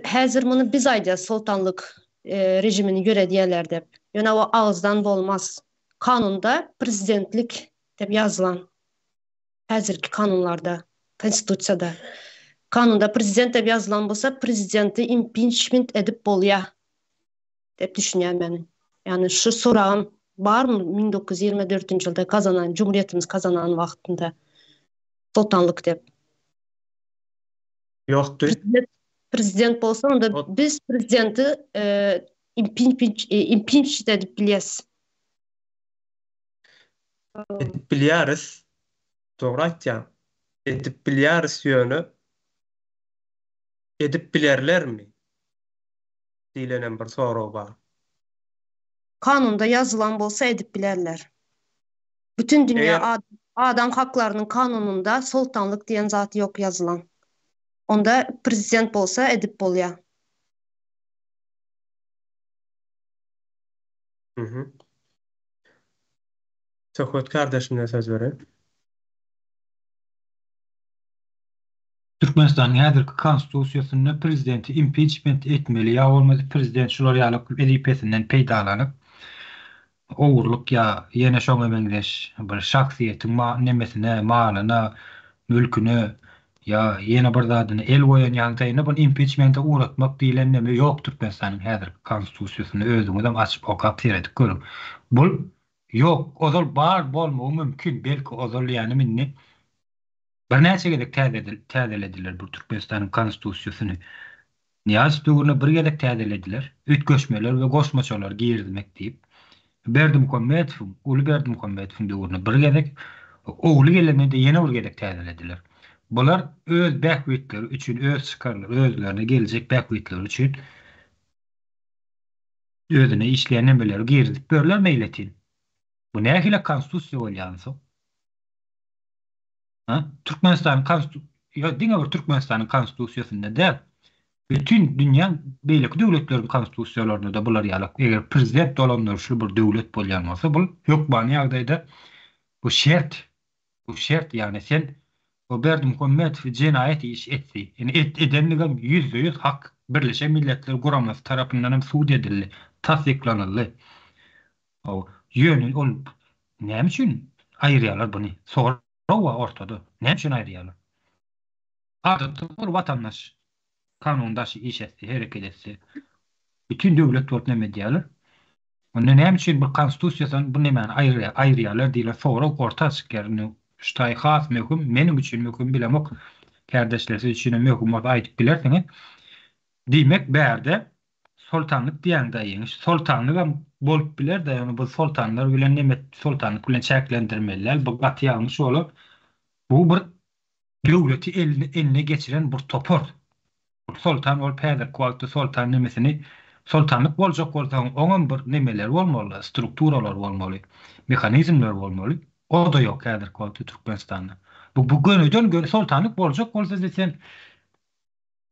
Hazır bunu biz ayda sultanlık rejimini göre diyelerde. Yöne o ağızdan olmaz. Kanunda prezidentlik dep yazılan. Hazırki kanunlarda, konstitutsiyada. Kanunda prezident dep yazılan bolsa prezidenti impeachment edip bolýa dep düşünýän men. Yani şu sorağım var mı 1924 yılda kazanan, Cumhuriyetimiz kazanan wagtynda sultanlyk dep? Ýokdy. Prezident bolsa onda biz prezidenti impeachment edip bilýäs. Edip bilýäris. Dogry aýtýan. Edip bilýäris ýöne edip bilerlermi? Diýlenen bir sorag bar. Kanunda yazılan bolsa edip bilerler. Bütün dünya Eger adam haklarının kanununda sultanlık diyen zat yok yazılan. Onda prezident bolsa edip bolýar. Söhbet kardeşimden söz vereyim. Türkmenistan'ın häzirki konstitusiýasyna prezidenti impeachment etmeli ya bolmasa prezident şular ýaly edipesinden peýdalanyp owurluk ya ýene şoňa meňzeş bir şahsiýetiň nemesine, malyna, mülküne ya ýene bir zadyny el goýan ýagdaýyna bu impeachment'e uğratmak diýilen neme ýok Türkmenistan'ın häzirki konstitusiýasyny özüňizem açyp okap seredip görün. Bul ýok, ozal bar bolmagy mümkin, belki ozal ýany minni bir näçe gedek täzelediler bu Türkmenistan'ın konstitusiýasyny. Niýaz döwrüne bir gedek täzelediler. Ütgeşmeler we goşmaçalar giýirmek diýip. Berdimuhammedow, Uly Berdimuhammedow döwrüne bir gedek, oğlu gelende de ýene bir gedek täzelediler. Bular öz bähwitleri üçin, öz çykarlary, özlerine geljek bähwitleri üçin özüne işleýän nemeleri giýirip berler meýletin. Bu nähile konstitusiýa bolýansa? Türkmenistan'ın Türkmenistan'ın konstitusiýasynda da bütün dünýä beýleki döwletlerin konstitusiýalaryna da bular ýaly. Eger prezident bolanlar şu bir döwlet bolýan bolsa, bu hökmany ýagdaýda bu şert ýani sen o Berdimuhammedow jenaýat iş etdi. Ýani edenligem %100 hak Birleşen Milletler Guramasy tarapyndan hem suud edildi, tasdiklanyldy. O ýöne ol näme üçin aýrýarlar buny? Sonra ortada. Näme üçin aýrýarlar? Adatda bir watandaş kanundaşy iş etdi, hereket etdi. Bütün döwletler näme diýerler? Onda näme üçin bir konstitusiýasyny bu nämeni aýrýarlar diýerler. Sonra orta çykýar. Ştaý has möhüm, meniň üçin möhüm bilemok. Kardeşler üçin möhüm bolsa aýdyp bilersiňiz. Diýmek bärde sultanlyk diýen daýyň. Sultanlyk hem bolup biler de, ýani bu sultanlar bilen näme sultanlyk bilen çäklendirmeler, bu gatýalmış bolup bu bir döwleti eline geçiren bir topor. Sultan ol päder kuwatly sultan nemesini sultanlyk boljak bolsa oňam bir nemeler bolmaly, strukturalar bolmaly, mehanizmler bolmaly. O da ýok häzir kuwatly Türkmenistanda. Bu gönüden sultanlyk boljak bolsa sen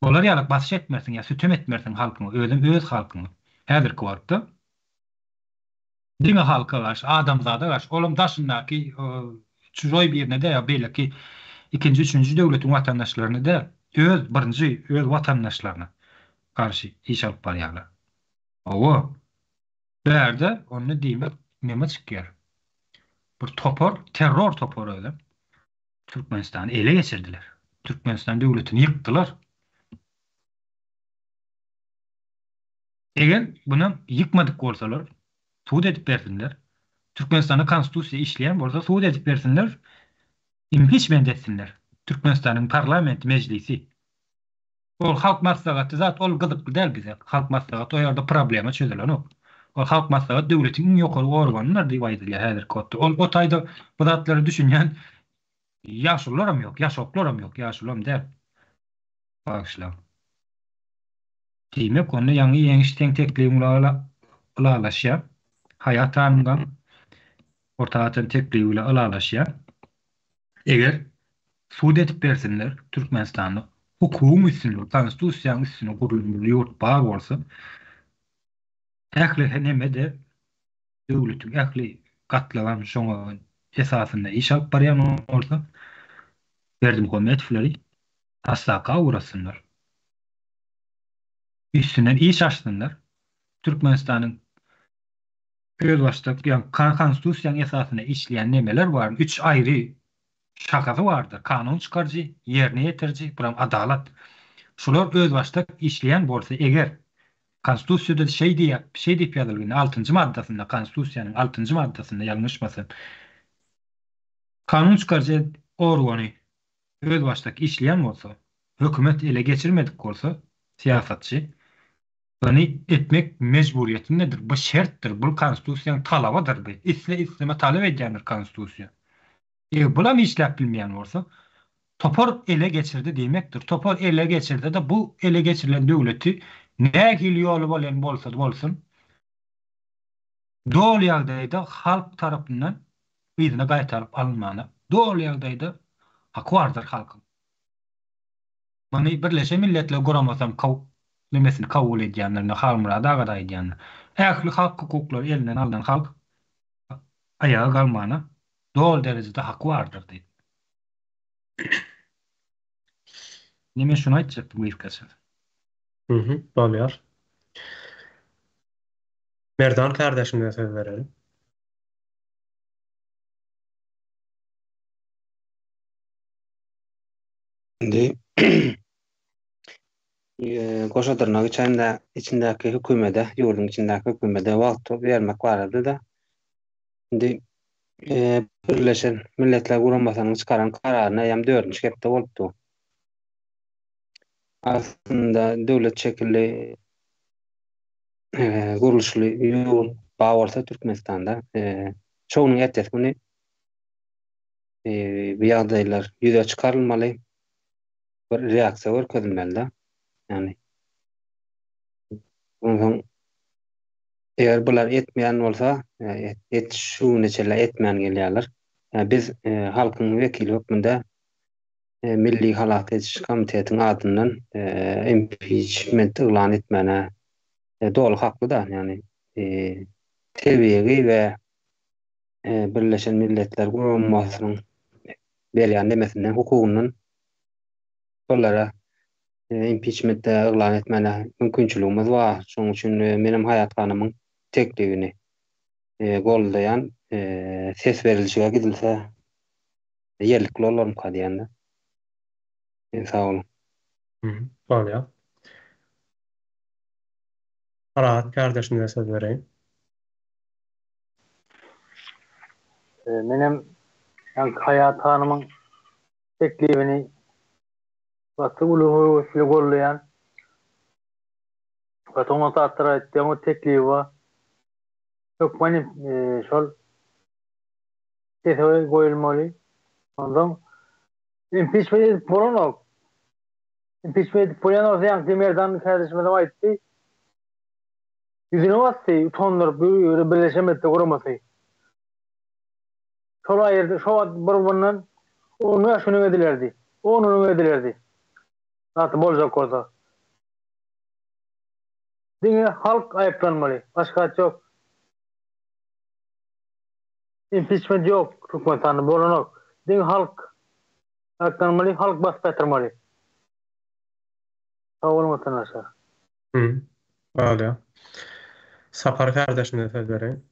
olar ýaly baş etmersiň ýa sütüm etmersiň halkyňy, öz halkyňy. Häzir kuwatly diňe halka gaş, adamzada gaş, olam daşyndaky çüroý birine de ýa belki ikinji, üçünji döwletiň watandaşlaryna da öz watandaşlaryna karşı iş alyp barýarlar. O bärde onu diýmek näme çykýar? Bir topor, terror toporu öyle. Türkmenistan'ı ele geçirdiler. Türkmenistan döwletini yıktılar. Eger bunu yıkmadık bolsalar, suud edip bersinler. Türkmenistan'da konstitusiýa işleyen bolsa suud edip bersinler. Impeachment etsinler. Türkmenistan'ın parlament meclisi. Ol halk maslahaty zat ol gyzykly däl bize. Halk maslahaty o ýerde problema çözelen ok. Ol halk maslahaty döwletiň ýokary organynyr diýip aýdylýar häzir kotdy. Ol o taýda bu zatlary düşünýän ýaşularam ýok, ýaşoklaram ýok, ýaşulam däl. Bagşla. Diýmek onu ýa-ni ýeňiş teňtekligiňle alalaşýar. Hayat tanymdan ortadan tekligiňle alalaşýar. Eger suud edip bersinler Türkmenistan'da hukumy üstünlüğü, konstitusiýanyň üstünlüğü gurulmaly ýurt bar bolsa, ähli näme de döwletiň ähli gatlanan şoňa esasynda iş alyp barýan bolsa, Berdimuhammedow taslaka uğrasınlar. Üstünden iş açsınlar. Türkmenistan'ın öz başlyk ýa konstitusiýanyň esasyna işleýän nemeler bar. 3 aýry şakasy bardyr. Kanun çykarjy, ýerine ýetirji, biram adalat. Şular öz başlyk işleýän bolsa, eger konstitusiýada şey diýip ýazylgyn 6-njy maddasynda, konstitusiýanyň 6-njy maddasynda ýalňyşmasam, kanun çykarjy organy öz başlyk işleýän bolsa, hökümet ele geçirmedik bolsa, siýasatçy bunu etmek mecburiyetindedir. Bu şerttir. Bu konstitusiýanyň talabydyr. İsleme talep edýändir konstitusiýa. Bulam işläp bilmeýän bolsa, topor ele geçirdi diýmekdir. Topor ele geçirdi de bu ele geçirilen döwleti nähili ýoly bolan bolsa bolsun, Doğal ýagdaýda halk tarapyndan bizine gaýtaryp alınmagy. Doğal ýagdaýda hak bardyr halkyň. Many Birleşen Milletler Guramasam nimesini kabul edýänlerine halmyrada agaday edýänler. Ähli halk hukuklary elinden alynan halk ayağa galmana doğal derejede hak bardyr diýip. Nime şunu aýtjak bu ýerkesi. Bolýar. Merdan kardeşime söz verelim. Indi Goşadyrnagy içindäki hökümede, ýurdun içindäki hökümede wagt bermek barady da. Indi Birleşen Milletler Guramasanyň çykaran kararyna ýam 4-nji kepde bolupdy. Aslında döwlet çekildi guruluşly ýol bawarsa Türkmenistanda çoğunun ertesi günü bu ýagdaýlar ýüze çykarylmaly, bir reaksiýa görkezilmeli. Yani eğer bular etmeyen olsa şu neçeler etmeyen gelýärler. Biz halkyň wekili hökmünde Milli Halak Ediş Komitetiň adyndan impeachment elan etmene doğal haklı da, yani TBG ve Birleşen Milletler Guramasynyň berýän demesinden hukugundan onlara impeachment elan etmene mümkinçiligimiz var. Şonuň üçin menim hayat ganymyň teklibini goldayan ses verilişige gidilse yerlikli olaryň kadýanda. Sağ olun. Bolýar. Rahat kardeşime söz vereyim. Menem hayat hanımın teklifini batı uluğu gollayan batı tattıra ettiğim o teklifi var. Çok benim şol sesöy koyulmalı. Ondan impeachment edip bolanok. Impeachment edip bolanok yani Merdan kardeşime de aytti. Yüzüne bastı, utanır, böyle Birleşen Milletler Guramasy. Şol aýyrdy, şo bir-birinden onu şunu edilerdi. Onu edilerdi. Nasıl boljak bolsa. Diňe halk aýyplanmaly, başga çok. Impeachment yok, Türkmenistan'da bolanok. Diňe halk aýyplanmaly, halk basgatyrmaly. Sağ olun vatandaşlar. Bolýar. Sapar kardeşime söz vereyim.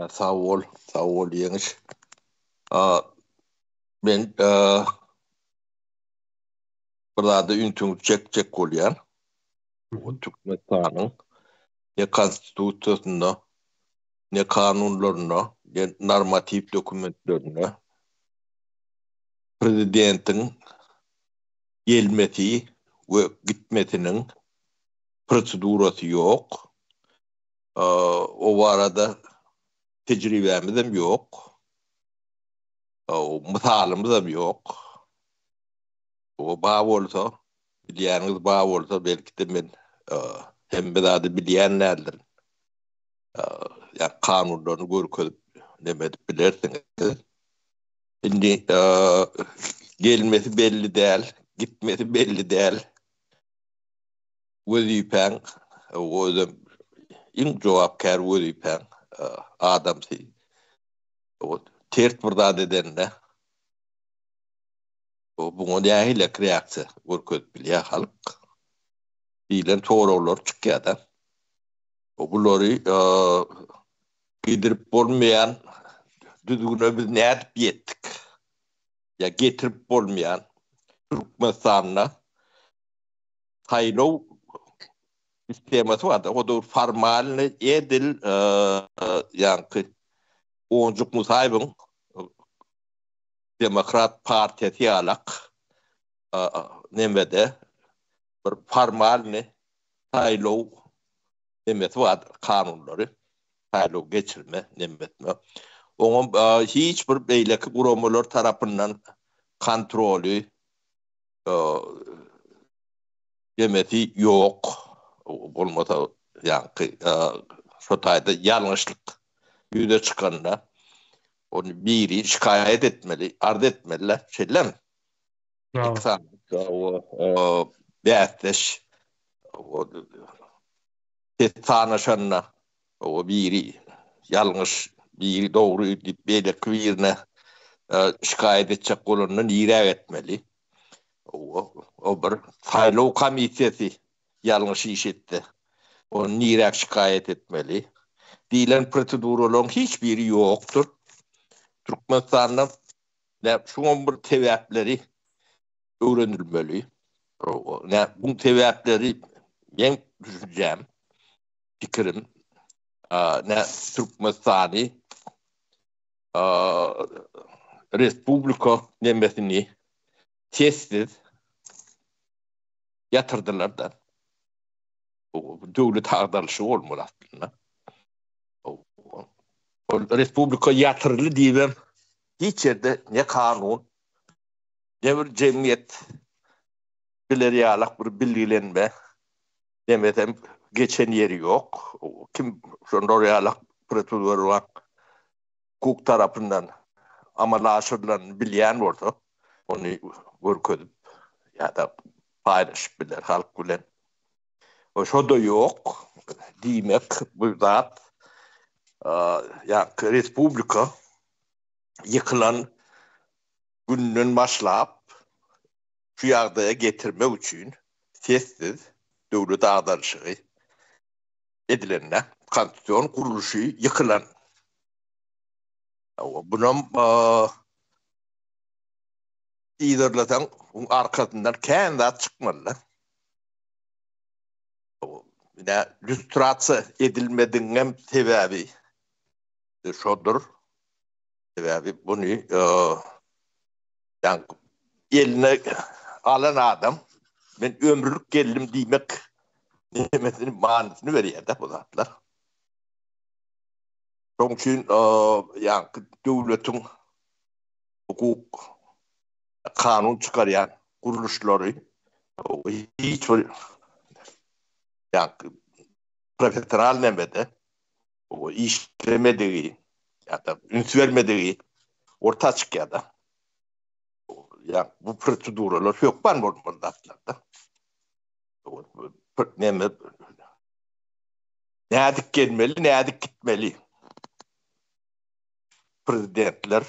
Sağ ol ýeňiş. Ben burada üntüň çek bolýan. O Türkmenistanyň ne konstitusiýasyna, ne kanunlaryna, ne normativ dokumentlerine prezidentiň gelmesi we gitmesiniň prosedurasy ýok. O barada tecrübemiz hem yok. Misalımız hem yok. O bağ olsa, bilýäniňiz bağ olsa belki de men hem bizade bilýänlerdir. Yani kanunlaryny görkezip nemedip bilersiňiz. Indi gelmesi belli däl, gitmesi belli däl. Wezipän o iň jogapkär wezipän adamsy. O tert birda dedende o buňa dähile reaksiýa görkezip bilýär halk. Bilen toraglar çykýar. O bulary gidirip bolmaýan düzgüne biz nädip ýetdik. Ya getirip bolmaýan Türkmenistanyna saýlaw sistemasy var. O da formal edil ýa-ni Onjuk Musaýewiň Demokrat Partiýasy ýalak nemede bir formal saýlaw nemesi var, kanunlary saýlaw geçirme nemetme. Oňa hiç bir beýleki guramalar tarapyndan kontroly demeti ýok. Bolmasa ýa-ni şotayda yanlışlık yüze çıkanına onu biri şikayet etmeli, ard etmeliler. Şeyler mi? Evet. İksan, o beğetleş, o tanışanına, o biri yanlış, biri doğru deyip birine şikayet edecek olanını nire etmeli. O bir saylov komitesi yanlış iş etti. Onu nire şikayet etmeli. Dilen prosedurların hiçbiri yoktur. Türkmenistan'da şunun bir tevapleri öğrenilmeli. Bu tevapleri ben düşüneceğim, fikrim, Türkmenistan'ı Respublika nemesini testsiz yatırdılar da devlet ağdarlışı olmalı aslında. Respublika yatırılı diyeyim. Hiç yerde ne kanun, ne bir cemiyet bileriyalak bir bilgilenme demeden geçen yeri yok. Kim şunda oraya prosedür olan hukuk tarafından amalaştırılan bilyen varsa onu görüp ya da paylaşıp bilir halk bilen. O şu da yok. Demek bu zat yani Respublika yıkılan günün başlayıp şu yağdaya getirme için sessiz devlet ağdarlışı edilenine konstitüsyon kuruluşu yıkılan. Bunun ilerleten arkasından kendi çıkmalılar. Yine lüstrası edilmediğinin sebebi şudur. Sebebi bunu yani eline alan adam ben ömürlük geldim demek demesinin manasını veriyor da bu zatlar. Onun için yani devletin hukuk kanun çıkarayan kuruluşları hiç yani profesyonel nemede o işlemediği ya da üns vermediği orta çıkıyor da yani bu prosedurlar yok ben bu zatlarda. Ne adik gelmeli, ne adik gitmeli. Prezidentler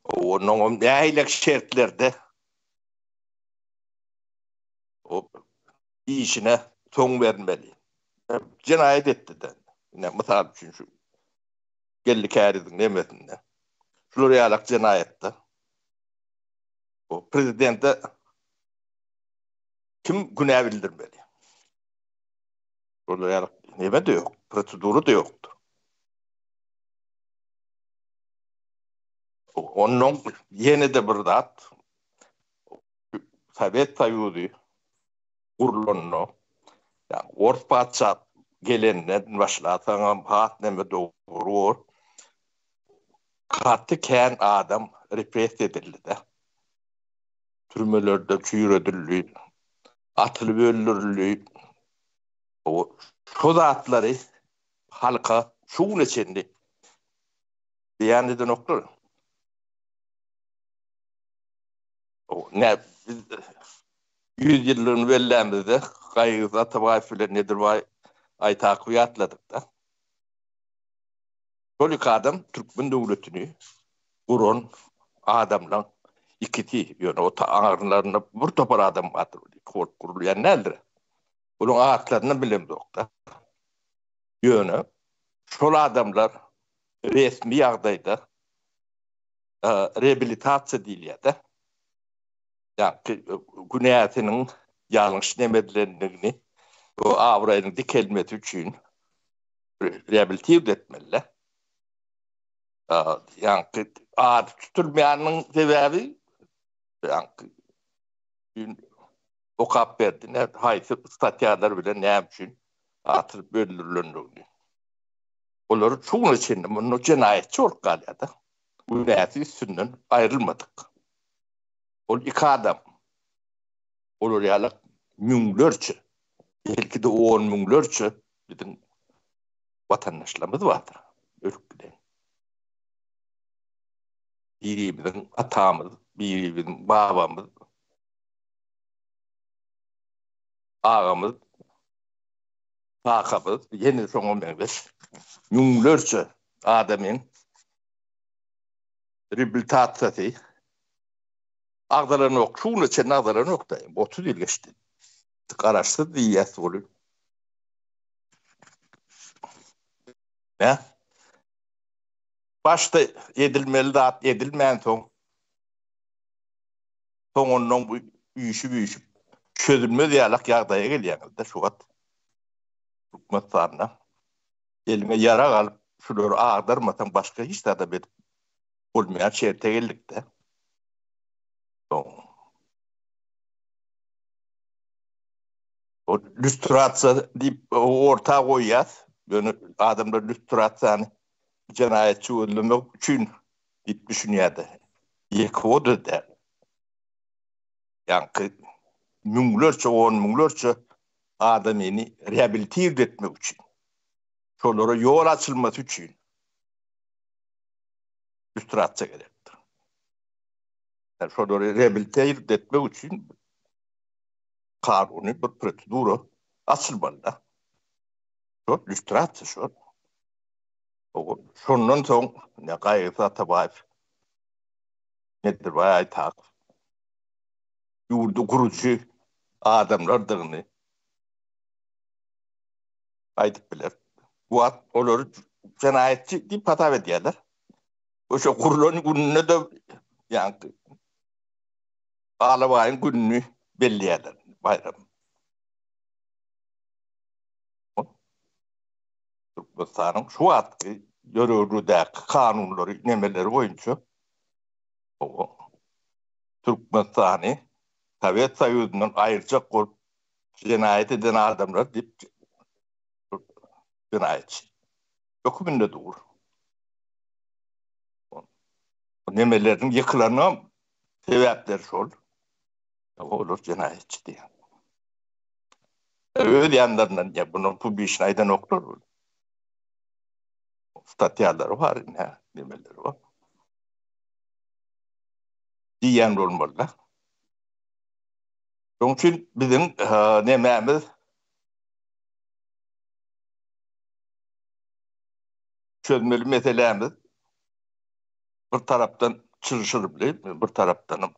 onun neyle şartlarda o işine son vermeli. Cinayet etti de. Yine misal için şu gelli kâridin nemesinde. Şuraya cinayette. O prezidente kim günah bildirmeli? Şuraya neme de yok. Proseduru da yoktu. Onun yeni de bir zat Sovyet Soyuzu kurulunu yani Orta Paça gelenden başlatan hat neme doğru katı ken adam repres edildi de. Türmelerde çürüdüldü, atılıp öldürüldü. O şu zatları halka şuun içinde beyan eden nokta. O ne biz 100 yılların vellemizde kaygıza Atabay nedir vay ay takviye atladık da. Çoluk adam Türkmen devletini kuran adamla ikisi yani o ağırlarında bir topar adam vardır. Kurulayan nedir? Bunun ağırlarını bilemiz yok da. Yönü şol adamlar resmi yağdayda rehabilitasyon değil ya da yani güneyatının yanlış demedilerini o avrayının dikelmesi için rehabilitasyon etmeliler. Yani ağır tutulmayanın sebebi yani o kap verdi. Ne haysi statyalar bile ne yapsın atılıp öldürülündüğünü. Onları çoğun içinde bunu cinayetçi olarak kalıyor da. Bu cinayeti üstünden ayrılmadık. O iki adam olur yani milyonlarca belki de 10 milyonlarca bizim vatandaşlarımız vardır. Ülkede. Birimizin atamız, birimizin babamız, ağamız, pakamız, yeni son 15 yünglerce adamın rehabilitasyonu ağdalarını yok. Şunun için ağdalarını yok da 30 yıl geçti. Araştırdı diyesi oluyor. Ne? Başta edilmeli dağıt edilmeyen son onun bu büyüşüp çözülme diyalak yağdaya geliyor da şu vat hükümetlerine eline yara alıp şuları ağdırmadan başka hiç de bir olmayan şehirte geldik de o lüstratsa deyip orta koyuyaz yani adamlar lüstratsanı cinayetçi öldürmek için deyip düşünüyordu. Yekvodu da yani münglerçe adamını rehabilite etmek için şolara yol açılması için lüstratsa gerektir. Yani şoları rehabilite etmek için kanuni bir proseduru açılmalı. Şu lüstratsa şu. Şundan sonra ne gayet tabii nedir vay aytak. Yurdu kurucu adamlardığını aydıp bilir. Bu olur cinayetçi deyip hata ediyorlar. O şu kurulan gününü de yani ağlamayın gününü belliyorlar bayram. Türkmenistan'ın şu atkı yürürlüğündeki kanunları nemeleri boyunca o Türkmenistan'ı Sovyet Soyuzu'nun ayrıca cinayet eden adamlar deyip cinayetçi. Dokumunda doğru. Nemelerin yıkılarına sebepler şol. Olur cinayetçi diye. Öyle yanlarından ya bunun bu bir işin aydan oklar. Statyaları var ne nemeleri var. Diyen olmalı. Onun için bizim nememiz çözmeli meselemiz bir taraftan çırışırım bir taraftan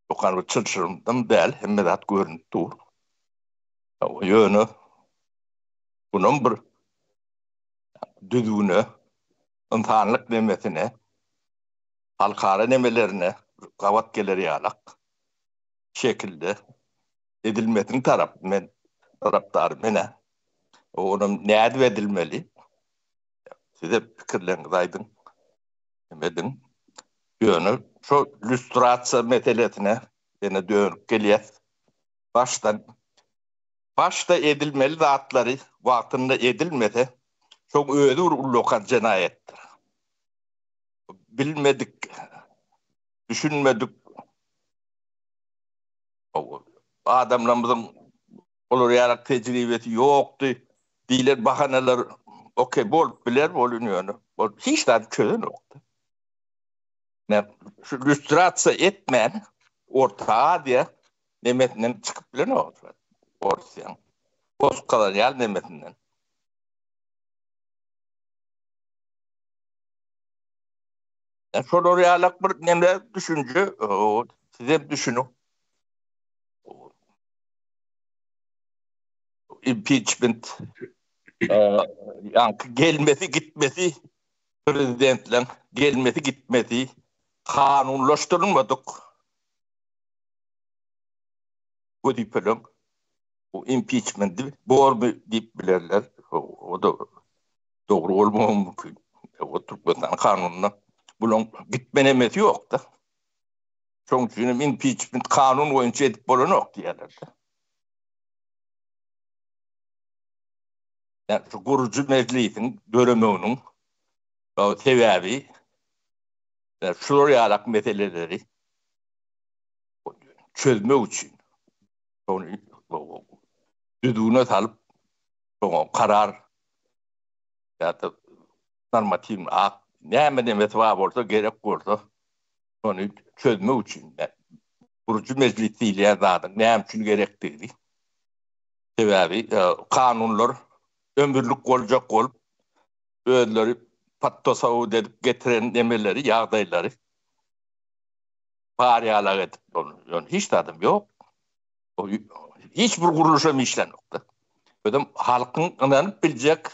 o kadar çırışırımdan değil hem de görüntü dur. O yönü bunun bir düdüğünü insanlık nemesine halkara nemelerine kavatgeleri yalak şekilde edilmesinin taraftarı mene onun ne edilmeli size fikirleriniz aydın demedin yönü şu lüstratsa meselesine yine dönüp geliyor başta edilmeli dağıtları vaktinde edilmedi çok ödür lokan cinayettir bilmedik düşünmedik adamlarımızın olur yarak tecrübeti yoktu diler bahaneler okey bol bilir bolunuyor hiç de çözüm yoktu ne şu lüstratsa etmeyen ortağa diye nemetinden çıkıp bile ne olur ortayan boz kalan yer nemetinden yani şöyle oraya alak bir nemle düşünce size düşünün impeachment yani gelmesi gitmesi prezidentle gelmesi gitmesi kanunlaştırılmadık bu dipelom bu impeachment doğru deyip bilirler o da doğru olmamı mümkün o Türkmenistan kanununa bunun gitmenemesi yok da çünkü impeachment kanun boyunca edip bolun yok diyorlar yani şu kurucu meclisin dönemeğinin sebebi yani şuraya alak meseleleri çözme için onu düdüğüne salıp karar ya da normativ näme demet var bolsa gerek bolsa onu çözme üçin kurucu meclisiyle zaten näme üçin gerekdigi. Sebäbi kanunlar ömürlük bolajak bolup özleri pattosaw edip getiren emeleri, ýagdaýlary barýala edip onu hiç tadım yok. Hiç bir guruluşa işlenmekte. Ödem halkın inanıp bilecek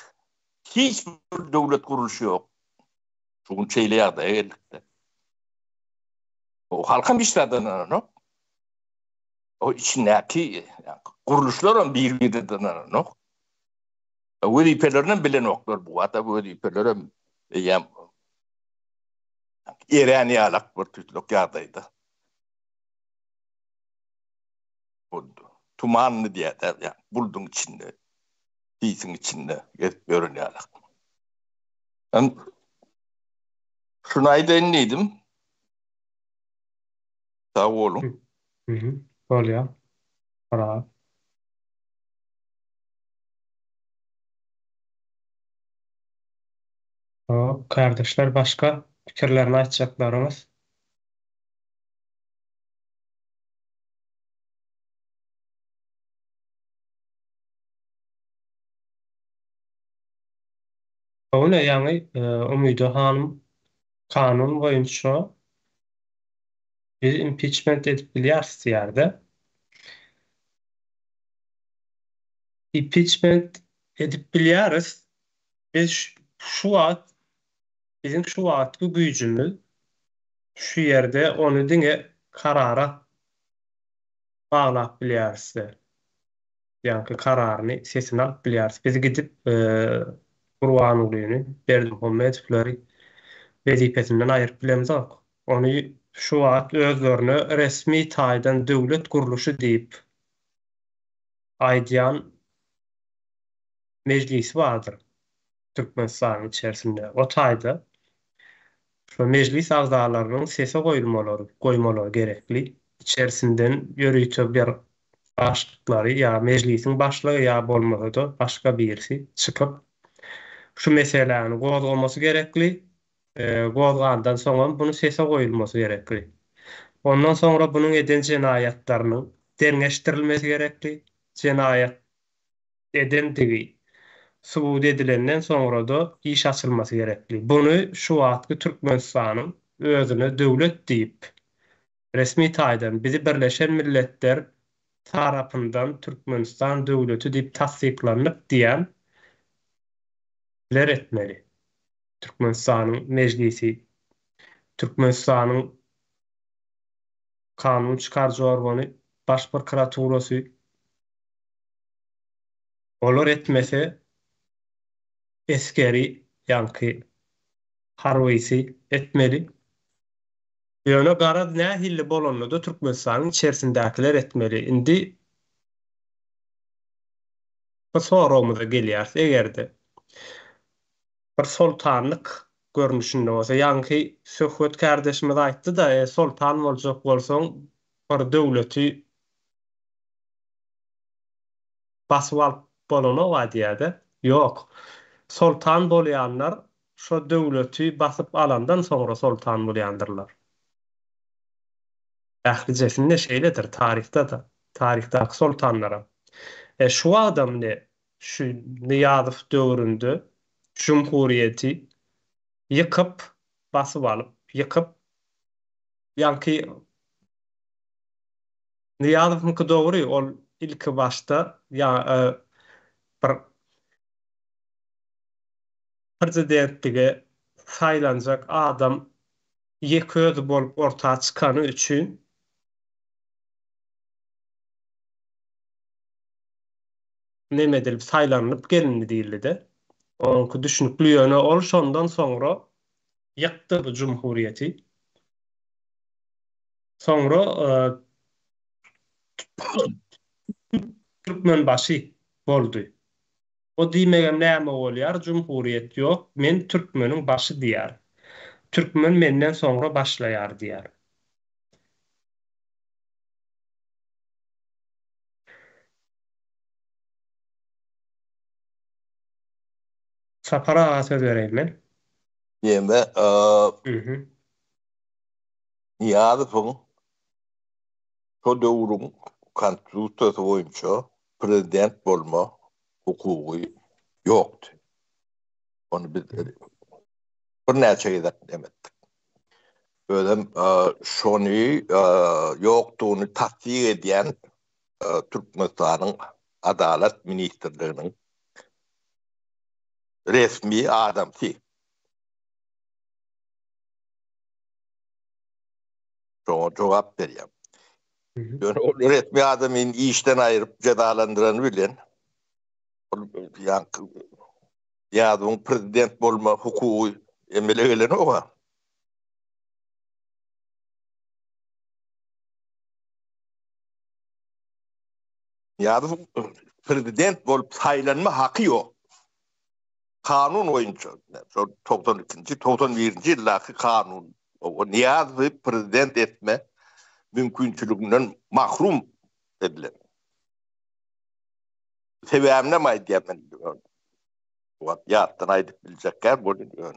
hiç bir devlet kuruluşu yok. Şugun çeyle ýagdaýa geldikde. O halkın işlediğini o içindeki kuruluşlar on bir-birine wezipelerini bilen oklar bu. Hatta wezipeleri eränýalak bir tütlük ýagdaýda. Tumanlı diýär, yani buldun içinde, diýsiň içinde görünýärler. Ben şunu aýdaýyn diýdim. Sag bolun. Bolýar. Para. Kardeşler başka fikirlerini açacaklarımız. O ne yani Ümmüde Hanım kanun boyunça bir impeachment edip bilýärsiz ýerde. Impeachment edip bilýäris. Biz şu wagt bizim şu wagtky güýjümüz şu ýerde onu diňe karara baglap bilýärsiz. Yani kararını sesini alıp bilýärsiz. Biz gidip Gurban ulyny, Berdimuhammedowlary wezipesinden aýryp bilemizok. Onu şu wagt özlerine resmi taýdan döwlet guruluşy diýip aýdýan meclis bardyr Türkmenistanyň içerisinde. O taýda şu meclis agzalarynyň sesi goýmalary gerekli. İçerisinden ýörüýte bir başlyklary ýa meclisiň başlygy ýa bolmasa başga birisi çykyp şu meselelerini gozgamasy gerekli. Gozgandan soňra bunu sese goýulmasy gerekli. Ondan soňra bunyň eden jenaýatlarynyň derňeşdirilmesi gerekli. Jenaýat edendigi subut edilenden soňra da iş açylmasy gerekli. Bunu şu wagtky Türkmenistanyň özüne döwlet diýip resmi taýdan bizi Birleşen Milletler tarapyndan Türkmenistan döwleti diýip tasdiklanyp diýen etmeli. Türkmenistanyň meclisi, Türkmenistanyň kanun çykarjy organy, baş prokuraturasy olar etmese eskeri ýa-ni harwysy etmeli. Ýöne garad nähilli bolanly da Türkmenistanyň içerisindäkiler etmeli. Indi bu soragymyza gelýär. Egerde bir sultanlyk görnüşinde bolsa, ýa-ni Söhbet kardeşimiz aýtdy-da, sultan boljak bolsaň bir döwleti basyp alyp bolana diýär-de. Ýok. Sultan bolýanlar şo döwleti basyp alandan soňra sultan bolýandyrlar. Ählijesinde şeýledir tarihda da. Tarihdaky sultanlara. Şu adam ne? Şu Niýazow döwründe Cumhuriyeti ýykyp, basyp alyp, ýykyp ýa-ni Niýazownyky dogry, ol ilki başda bir prezidentlige saýlanjak adam ýeköz bolup ortağa çykany üçin neme edilip saýlanyp gelindi diýildi-de. Onky düşünükli ýöne ol şondan soňra ýykdy bu Cumhuriyeti. Soňra Türkmen başy boldy. O diýmegem näme bolýar? Cumhuriyet ýok, men Türkmeniň başy diýär. Türkmen menden soňra başlaýar diýär. Sapara söz vereyim ben. Diyeme, Mhm. Niyadıfın şu döwrüň konstitusiyasy boýunça prezident bolma hukuky ýokdy. Onu biz bir näçe gezek demetdik. Ödem şonu ýokdugyny tasdik edýän Türkmenistanyň Adalet Ministrliginiň resmi adamsy. Şoňa jogap berýär. Mhm. Yani o resmi adamın işten ayırıp cezalandıranı bilen, yani bunun prezident bolma hukuku emele gelen o var. Yani prezident bolup saylanma hakkı yok. Kanun oyuncu. 92. 91. yıldaki kanun. O niyazı prezident etme mümkünçülüğünden mahrum edilen. Sebebine mi diyemem diyor. Yattan aydık bilecekler bunu diyor.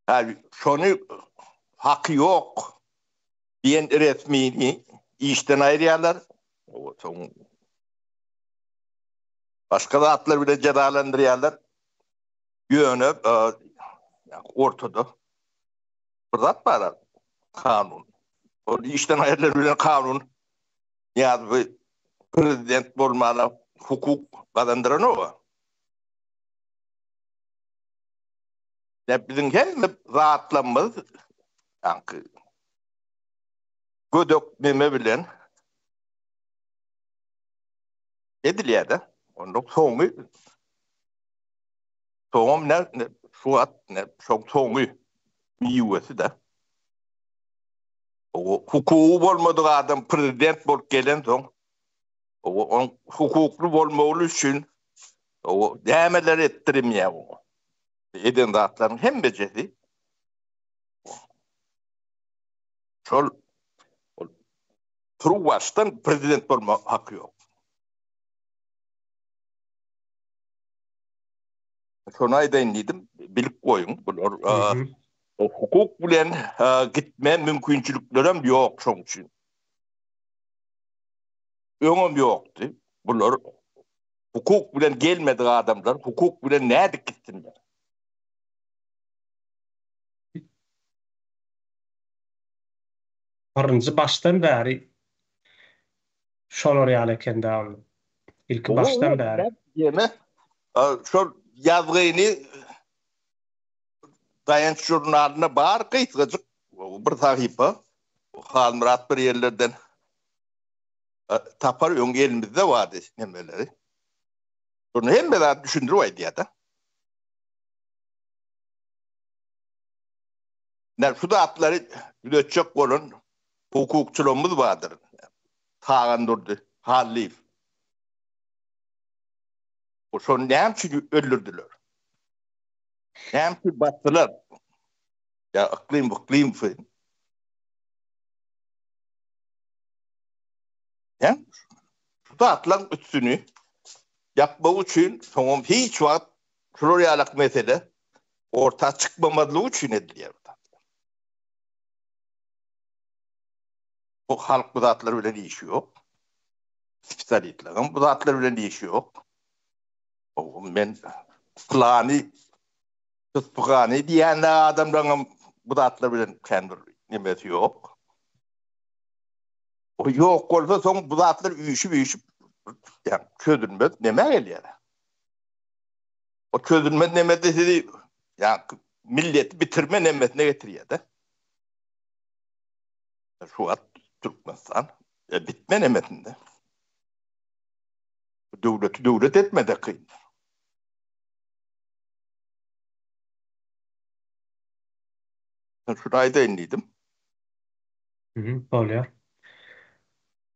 Yani şunu hakkı yok diyen resmini işten ayırıyorlar. Başka da atlar bile cezalandırıyorlar. Yönü ortada. Burada var kanun. O işten ayırıyorlar bile kanun. Yani prezident olmalı hukuk kazandıran o. Ya bizim hem rahatlanmamız yani gödök neme bilen ediliyor da. Onun soğum ne şu at ne çok soğumu miyvesi de. O hukuku olmadığı adam prezident bol gelen son o hukuklu olmalı için o demeler ettirmiyor o. Eden rahatların hem beceri şol Truvaş'tan prezident olma hakkı yok. Şuna edindim, bilip koyun. Mhm. O hukuk bilen gitme mümkünçülüklerim yok şoň üçin. Öňem ýokdy. Bular hukuk bilen gelmedi adamlar, hukuk bilen näde gitsinler? Birinji baştan bäri şolar ýaly eken däl. İlki baştan bäri. Ýene şol ýazgyny dayanç jurnalyna bar gyýtgyjyk bir sahypa Halmurat bir ýerlerden tapar öň elimizde vardy nemeleri. Bunu hem de düşündürüp aýdýar. Ne şu da atları üretecek olan hukukçulumuz vardır. Tağan durdu, halif. O son ne için öldürdüler? Ne için battılar? Ya iklim falan. Ya şu da atlan üstünü yapmak için sonum hiç vakit Floryalak mesele ortaya çıkmamadığı için ediliyor. O halk bu zatları bile işi yok. Spesialitlerin bu zatları bile işi yok. O ben plani tutkani diyen adamların bu zatları bile kendi nimeti yok. O yok olsa son bu zatlar üyüşüp yani çözülmez neme geliyor. O çözülmez neme dedi yani milleti bitirme nemetine getiriyor da. Şu an Türkmenistan bitme nemetinde. Devlet etmedi kıyın. Şurayı da inliydim. Bolýar.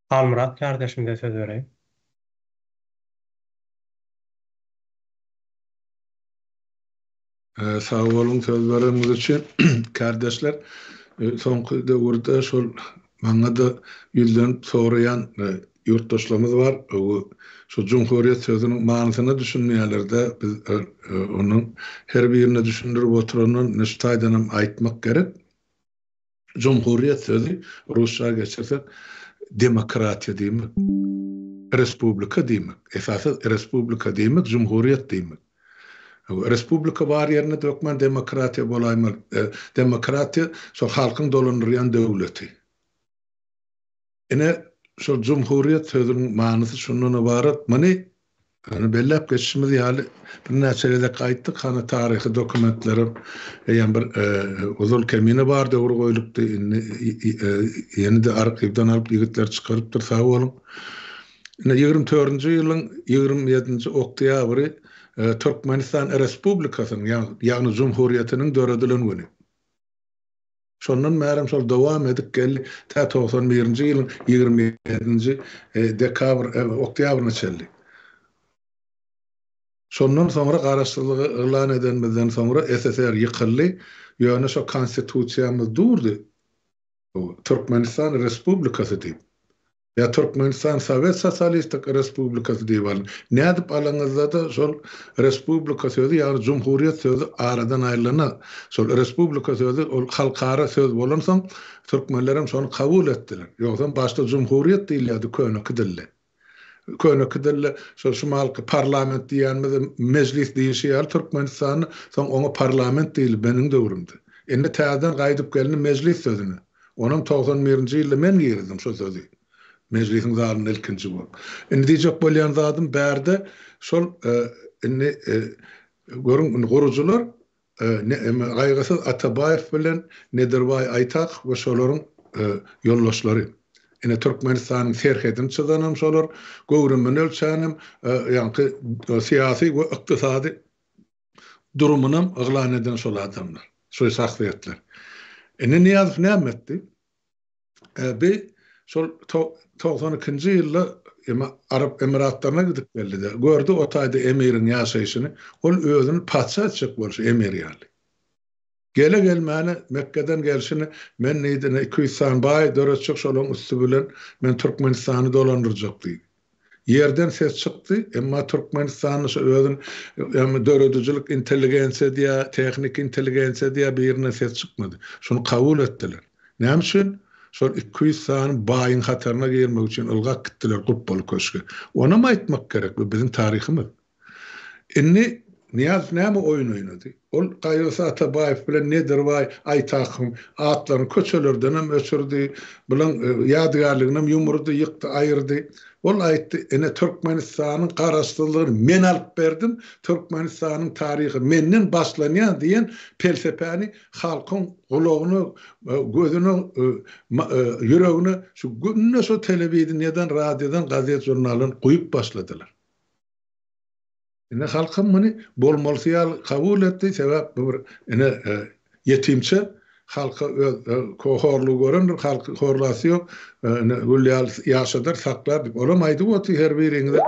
Halmurat kardeşimde söz vereyim. Sağ olun söz verdiğiniz için kardeşler. Soňky döwürde şol maňa da ýüzden soraýan yurttaşlarımız var. Şu Cumhuriyet sözünün manasyny düşünmeýärlerde biz onun her birine düşündirip oturanın neştaýdanam aýtmak gerek. Cumhuriyet sözü Rusça geçirsek demokratiya diýmek. Respublika diýmek. Esasy respublika diýmek, cumhuriyet diýmek. Respublika bar yerine dökmen demokratiya bolaýmy. Demokratiya şol halkyň dolandyrýan döwleti. Ene şol cumhuriyet sözünün manysy şundan ibaret. Mani bellep geçişimiz ýaly bir näçelede gaýtdyk, hany taryhy dokumentlerim ýa bir uzun kemine bar döwür goýulupdy. Ýeni de arkivdan alyp ýigitler çykarypdyr, sag bolun. 24-nji ýylyň 27-nji oktýabry Türkmenistan Respublikasynyň ýagny Cumhuriyetiniň döredilen güni. Şondan märim şol dowam edip geldi. 91-nji ýylyň 27-nji dekabr oktýabryna çeldi. Şondan sonra garaşdyrlygy elan edenmizden sonra SSR ýykyldy. Ýöne şo konstitusiýamyz durdy. Türkmenistan Respublikasy diýip. Ya Türkmenistan Sovet Sosyalistik Respublikasy diýip. Nädip alaňyzda da şol Respublika sözü ýa-ni Cumhuriyet sözü aradan aýrylan. Şol Respublika sözü ol halkara söz bolansoň türkmenlerim şonu kabul etdiler. Ýogsa başda Cumhuriyet diýilýärdi köneki dille. Köneki dille şol şumalky parlament diýenmiz meclis diýişýär Türkmenistan soň onu parlament diýil benim döwrümde. Indi täzeden gaýdyp geldi meclis sözüne. Onun 91-nji ýylda men girdim şo sözü. Meclisin zalyny ilkinji bol. Indi diýjek bolýan zatym bärde şol indi görüň gurucular Gaýgysyz Atabayev bilen Nederbay Aytak we şolaryň ýoldaşlary. Ine Türkmenistanyň serhedini çyzanam şolar, göwrümini ölçänem, ýa-ni syýasy we ykdysady durumyny eglan eden şol adamlar, şol şahsiýetler. Ine Niýazow näme etdi? Şol 92-nji ýylda Arap Emiratlaryna gidip geldi de. Gördü o taýda emiriň ýaşaýyşyny. Ol özüni patsa etjek bolsa emir ýaly. Gele gelmäne Mekke'den gelşini men neýdine 200 san baý döretjek şolaryň üstü bilen men Türkmenistany dolandyrjak diýdi. Yerden ses çykdy, emma Türkmenistanyň şu özüň döredüjilik inteligensiýa diýä, tehnik inteligensiýa diýä birine ses çykmady. Şunu kabul etdiler. Näme üçin? Şol 200 san baýyň hatarına girmek üçin ılgak gitdiler Gutbol köşkü. Ona mı aýtmak gerek bu bizim tarihimiz? Inni Niýazow näme oýun oýnady? Ol Gaýosy Atabayew bilen Nederbay Aytakyň atlaryny köçelerden hem öçürdi, bilen ýadgarlygyny ýumurdy, ýykdy, aýyrdy. Ol aýtdy, ene Türkmenistanyň garaşdyrlygyny men alyp berdim, Türkmenistanyň taryhy menden başlanýan diýen felsefäni halkyň gulagyny, gözüni, ýüregini şu günne şu telewiziýadan, radiodan, gazet jurnalyny goýup başladylar. Ine halkym muny bolmalsyal kabul etdi, sebäp bir ine yetimçe halka kohorlu görünür, halkı horlasy ýok, gülýal ýaşadyr, saklar diýip. Olam aýdy boldy her biriňizde,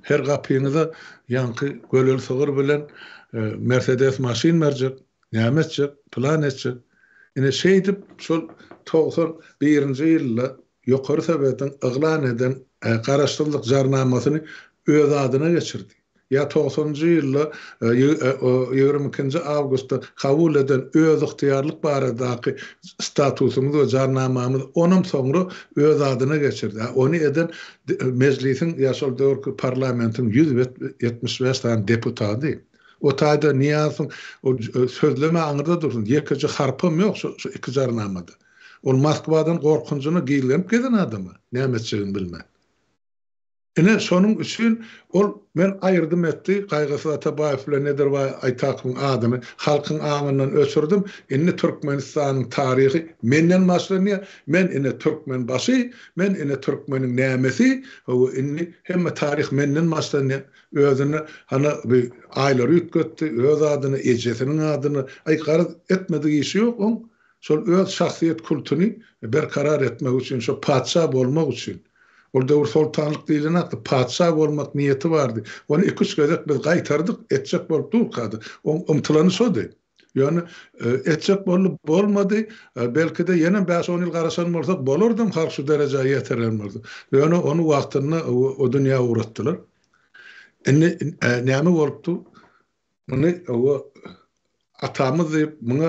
her gapyňyzda ýanky gölel sygyr bilen Mercedes maşin merjek, näme etjek, plan etjek. Ine şeýdip şol 91-nji ýylda ýokary sebäpden eglan eden garaşdyrlyk jarnamasyny öz adyna geçirdi. Ya 90-njy ýylda 22-nji awgustda kabul eden öz yktyýarlyk baradaky statusymyz we jarnamamyz onuň soňra öz adyna geçirdi. Onu eden meclisiň ýaşal döwürki parlamentiň 175 tane deputaty. O taýda Niýazow sözleme aňyrda dursun. Ýekiji harpym ýok şu iki jarnamada. Ol Moskwadan gorkunjyny giýilip gelen adamy. Näme etjegini bilmän. Ine şonun üçün ol men aýyrdım etdi, Gaýgasy Atabayew bilen Nederbay Aytakyň adyny halkyň aňyndan öçürdüm. Indi Türkmenistanyň taryhy menden başlanýar. Men ine türkmen başy, men ine türkmeniň nämesi, indi hemme taryh menden başlanýar. Özüni hana bir aýlary ýetgetdi, öz adyny, ejesiniň adyny aýkary etmedi işi ýok. Şol öz şahsiýet kulturyny berkarar etmek üçin, şo padşah bolmak üçin. Orada sultanlyk diýilen atdy, padşah bolmak niýeti bardy. Onu 2-3 gözek biz gaýtardyk, etjek bolup durkady. Umtylany şodi. Yani etçek bolmadı. Belki de yine 5-10 yıl garasan bolsak bolurdum halk şu dereceye yeterlenmedi. Yani onu vaktinde o dünya uğrattılar. Näme bolupdy? Bunu o atamız buna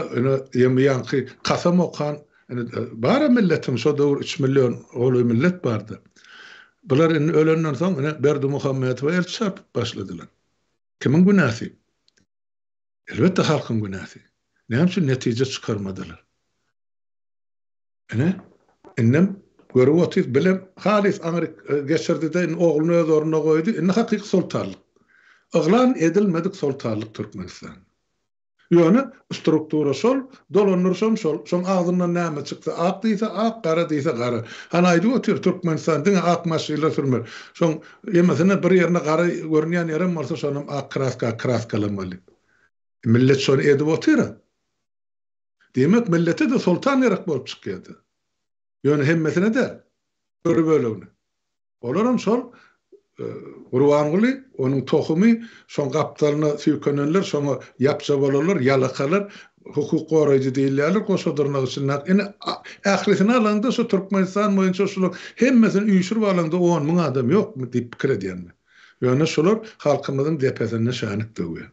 ýemy kasam okan bara milletim şo dowr 3 milyon oly millet bardy. Bular ölenden soň Berdi Muhammed we elçap başladylar. Kimin günäsi? Elbette halkın günäsi. Näme üçin netije çykarmadylar? Ennem görüp otyp bilem halis Amerik geçirdi-de ogluny öz ornuna goýdy. Hakyky sultanlyk. Iglan edilmedik sultanlyk Türkmenistan. Yani struktura sol, dolanırsam sol, son ağzından näme çyksa, ak diýse ak, gara diýse gara. Hani aýdy otyr Türkmenistan diňe ak maşyla sürmer. Son ýemesine bir ýerine gara görnýän ýerem bolsa şonum ak kraskalanmaly. Millet şonu edip otyr. Demek millete de sultan ýerek bolup çykýardy. Yani hemmesine de bir bölügini. Olaram sol Urwanguly, onun tohumy, şoň gapdalyna süýkenenler, şoňa ýapsa bolarlar, ýalakalar, hukuk goraýjy diýilýärler, goşadyrnak üçin. Ählisini alanda şu Türkmenistan boýunça şular hemmesini üýşürip alanda 10 000 adam ýokmy diýip pikir edýärler. Ýöne şular halkymyzyň depesine şanyk döwür.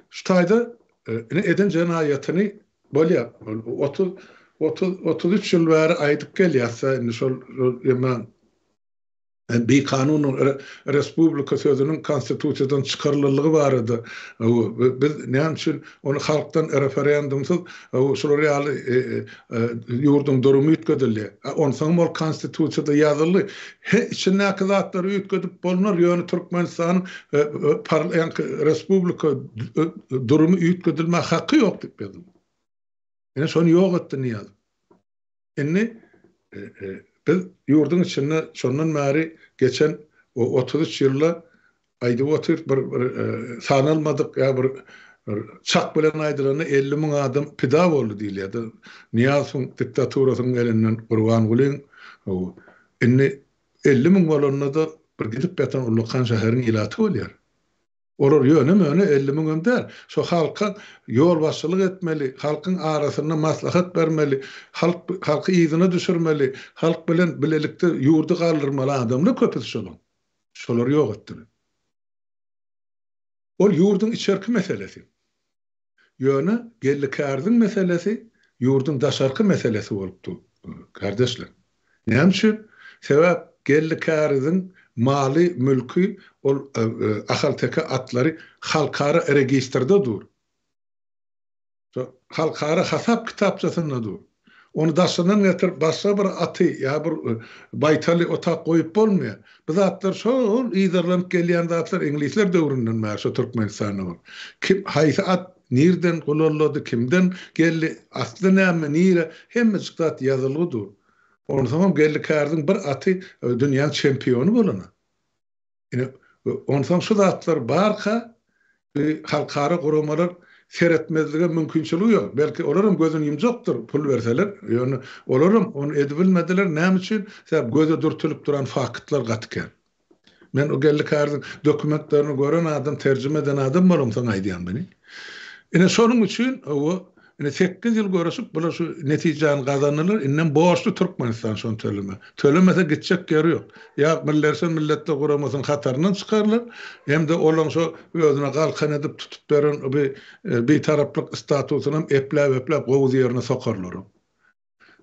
Şu taýda eden jenaýatyny bolýar. 33 ýyl bäri aýdyp gelýärse, şol ýema bir kanunun Respublika sözünün konstitusiyadan çıkarılırlığı vardı. Biz ne için onu halktan referandumsuz şular ýaly yurdun durumu ütküdüldi. Ondan bol konstitusiyada yazılı. İçinde akılatları ütküdüp bolunar. Yani Türkmenistan'ın Respublika durumu ütküdülme hakkı yok dedim. Yani şonu yok etti ne yazdım. Yani biz yurdun içinde şondan beri geçen o 33 yılla aýdyp otyr bir sanalmadyk ya bir çak bilen aýdylany 50 000 adam pida boldy diýilýär. Niýasyň diktaturasynyň elinden Urwangulyň o 50 000 bolanyna da bir gidip beten Ulukan şäheriniň ilaty bolýar. Olar ýöne 50 000 önder. Şo halka yol başçylyk etmeli, halkyň arasyna maslahat bermeli, halky ýygyna düşürmeli, halk bilen bilelikde ýurdu galdyrmaly adamlar köpüs şolun. Şolar ýok etdi. Ol ýurdun içerki meselesi. Ýöne gellikärdiň meselesi, ýurdun daşarky meselesi bolupdy. Kardeşler. Näme üçin? Sebäp gellikärdiň mali mülkü ol ahalteka atlary halkara registrda dur. Halkara hasap kitapçasynda dur. Onu daşynan getir başga bir aty ya bir baytaly otak goýup bolmaýar. Biz atlar şol ýydarlanyp gelýän zatlar inglizler döwründen mäşe Türkmenistanyň. Kim haýsy at nerden golarlady, kimden geldi, asly näme, nire hemme zat ýazylydyr. Onu tamam gellikärdiň bir aty dünýä çempionu bolana. Ondan şu zatlar barka halkara guramalar seretmezlige mümkinçiligi yok. Belki olaram gözünü yumjokdur, pul berseler. Yani olaram onu edibilmediler. Näme üçin? Sebäp göze dürtülüp duran fakitler gatken. Men o gellikärdiň dokumentlerini gören adam, terjime eden adam bolum saň aýdýan beni. Şonuň üçin o 8 yıl görüşüp bular şu netijany gazanırlar. Innen borçlu Türkmenistan şonu töleme. Tölemese gitjek ýeri ýok. Ya milletde guramasyn hataryndan çykarlar. Hem de olan şu özüne galkan edip tutup beren bir taraplyk statusyny eplep gowy ýerine sokarlar.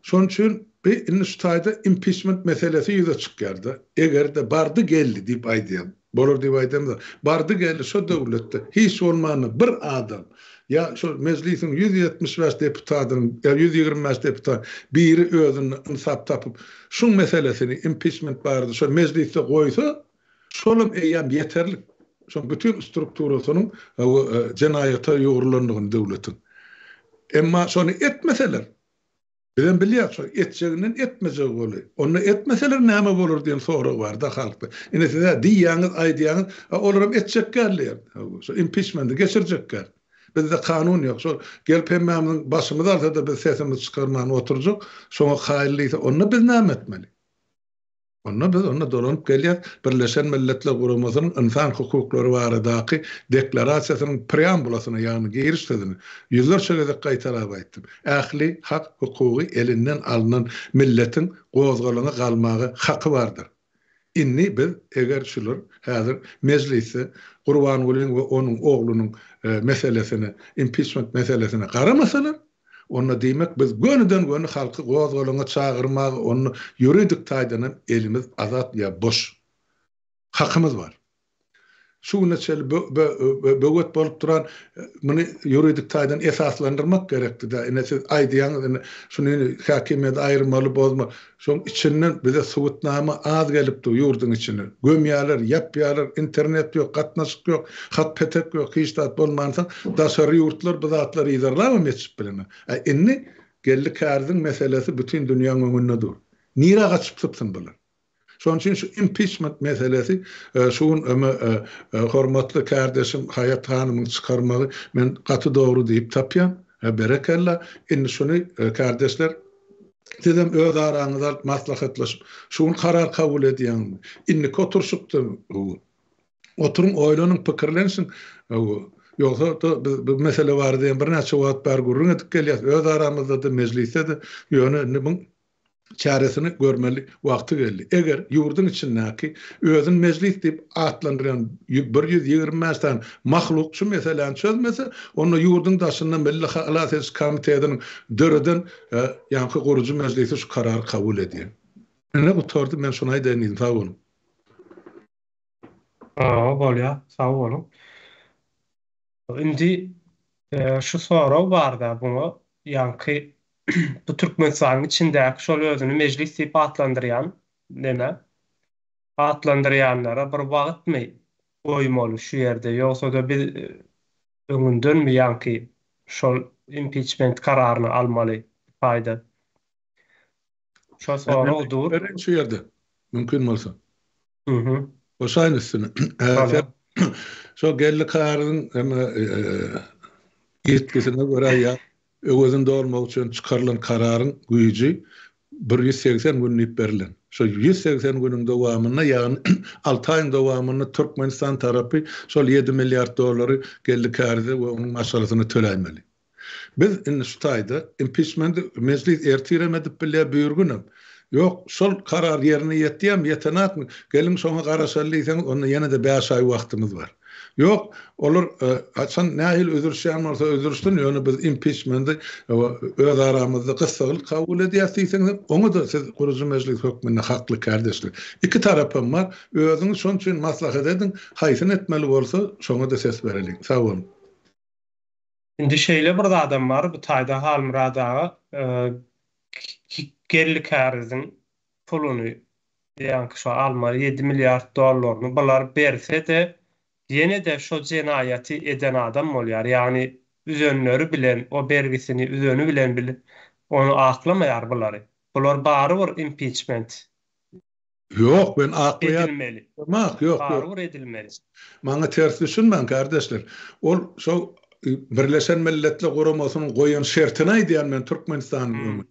Şonuň üçin bir şu taýda impeachment meselesi ýüze çykýardy. Eger de bardy geldi diýip aýdýan. Bolar diýip aýdýan. Bardy geldi şu döwletde hiç bolmany bir adam ya şu meclisin 175 deputatynyň ya 125 deputat biri özüni insap tapıp şu meselesini impeachment bardy şu mecliste goýsa şolum eýem ýeterli. Şu bütün strukturasynyň jenaýata ýoğrulandygyny döwletin. Emma şonu etmeseler bilen bilýär, etjeginden etmejek boly. Onu etmeseler näme bolar diýen sorak bar da halkda. Ine size diýýäňiz, aýdýäňiz, olaram etjeklerler. Şu impeachment'i geçirjekler. Bizde kanun yok. Şu gelip hemmemizin başımıza alsa da biz sesimizi çıkarmadan oturacak. Şoňa haýyrlysa onu biz näme etmeli? Onna biz onna dolanıp gelýär. Birleşen Milletler Guramasynyň insan hukuklary baradaky deklarasiýasynyň preambulasyna ýagny girişdirdi. Ýüllerçe gezek gaýtarap aýtdym. Ähli hak hukugy elinden alynan milletin gozgalyna galmagy haky bardyr. Inni biz eger şular häzir meclisi Gurbangulyň we onuň oglunyň meselesini, impeachment meselesini garamasalar, onna diýmek biz gönüden göni halky gozgalyna çağırmagy, onu ýuridik taýdan elimiz azat ýa boş. Hakymyz bar. Şu neçeli böwet bolup duran muny ýuridik taýdan esaslandyrmak gerekdi da. Ene siz aýdýan şuny hakimiyet aýrmaly bozma. Şoň içinden bize subutnama az gelipdi ýurdun içine. Gömýärler, ýapýarlar, internet ýok, gatnaşyk ýok, hat petek ýok, hiç zat bolmansa daşary ýurtlar bu zatlar ýydarlama mesip bilen. Inni gelli kärdiň meselesi bütün dünýäň öňünde dur. Nira gaçypsypsyn bular. Şoň üçin şu impeachment meselesi şuň hormatly kardeşim Hayat Hanymyň çykarmagy men gaty dogry diýip tapýan. Berekella inni şuny kardeşler dedem öz araňyzda maslahatlaşyp şuň karar kabul edýän. Inni koturşupdy. Oturuň oýlanyň pikirlensin. Yoksa da bu mesele var diýen bir näçe wagt bar gurrun edip gelýär. Öz aramyzda da meclisde de ýöne bu çaresini görmeli wagty geldi. Eger ýurdun içindäki özün meclis diýip atlandyran 120 mahluk şu meseleni çözmese, onu ýurdun daşyndan Milli Halat Komitetining döreden ýa-da gurucu meclisi şu karary kabul edýär. Ne bu tordy men şunu aýdýan sag bolun. Bolýar, sag bolun. Indi şu soraw barda bunu ýa-ki bu Türkmenistanyň içindäki şol özüni meclis diýip atlandyrýan neme? Atlandyrýanlara bir wagtmy goýmaly şu ýerde ýoksa da bir öňünden mi ýa-ki şol impeachment kararyny almaly paýda? Şol soraw dur. Şu ýerde mümkin bolsa. Mhm. O şaýnysyny. Şo gelli kararyň yetkisine görä ýa özünde olmak üçin çykarylan kararyň güýji 180 günlük berilen. Şo 180 günüň dowamyna ýagny 6 aýyň dowamyna Türkmenistan tarapy şol 7 milliard dollary geldi kardy we onuň maşalasyny tölämeli. Biz indi şu taýda impeachment meclis ertiremedip bile buyurgunam. Yok, şol karar ýerine ýetdiýem, ýetenakmy? Gelin şoňa garaşallysaňyz, onda ýene de 5 aý wagtymyz bar. Yok, olur açan nähil özürşýän bolsa özürşdün, ýöne biz impeachment'i öz aramyzda gysgalyk kabul edýärsiňiz, onu da siz gurucu meclis hökmüne hakly kardeşler. İki tarapym bar, özüňiz şoň üçin maslahat edin, haýsyn etmeli bolsa şoňa da ses berelik. Sag bolun. Indi şeýle bir adam bar, bu taýda Halmuradaga gelli kärdiň puluny ýa-ki şu almaly 7 milliard dollaryny bular berse de ýene de şu jenaýaty eden adam bolýar. Ýani üzönleri bilen, o bergisini üzönü bilen onu aklamaýar bulary. Bular bary bir impeachment. Yok, ben aklaýar. Edilmeli. Yok. Bary bir edilmeli. Maňa ters düşünmän kardeşler. Ol şu Birleşen Milletler Guramasynyň goýan şertini aýdýan men Türkmenistanyň.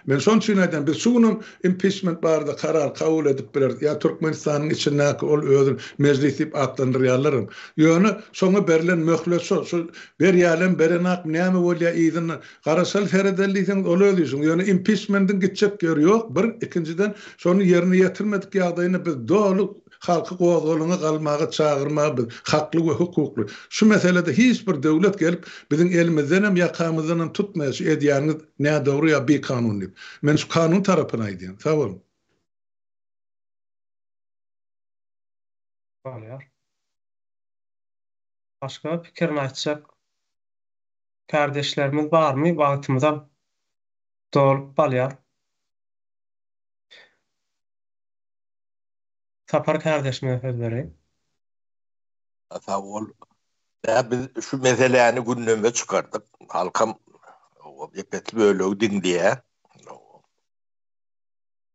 Men şoň üçin aýdym, biz şunyň impeachment barada karar kabul edip biler. Ya Türkmenistanyň içindäki ol özü meclis diýip atlandyrýarlarym. Ýöne şoňa berilen möhlet şu berýärlen berenak näme bolýar ýygyny garaşal feredelligiň ol özüň. Ýöne impeachment'in gitjek ýeri ýok. Bir ikinciden şonu ýerine ýetirmedik ýagdaýyna biz dolu halky gozgalyna galmagy çağırmagy biz hakly we hukukly. Şu meselede hiç bir döwlet gelip biziň elimizden hem ýakamyzdan tutmaýar edýäňiz näme dogry ýa bir kanun diýip. Men şu kanun tarapyna aýdýan. Sag bolun. Bolýar. Başga pikirini aýtjak kardeşlerimiz barmy? Wagtymyza dolup bolýar. Sapar kardeşime sözleri. Sağ ol. Ya biz şu meseleni gündeme çıkardık. Halkam epetli böyle dinleýär.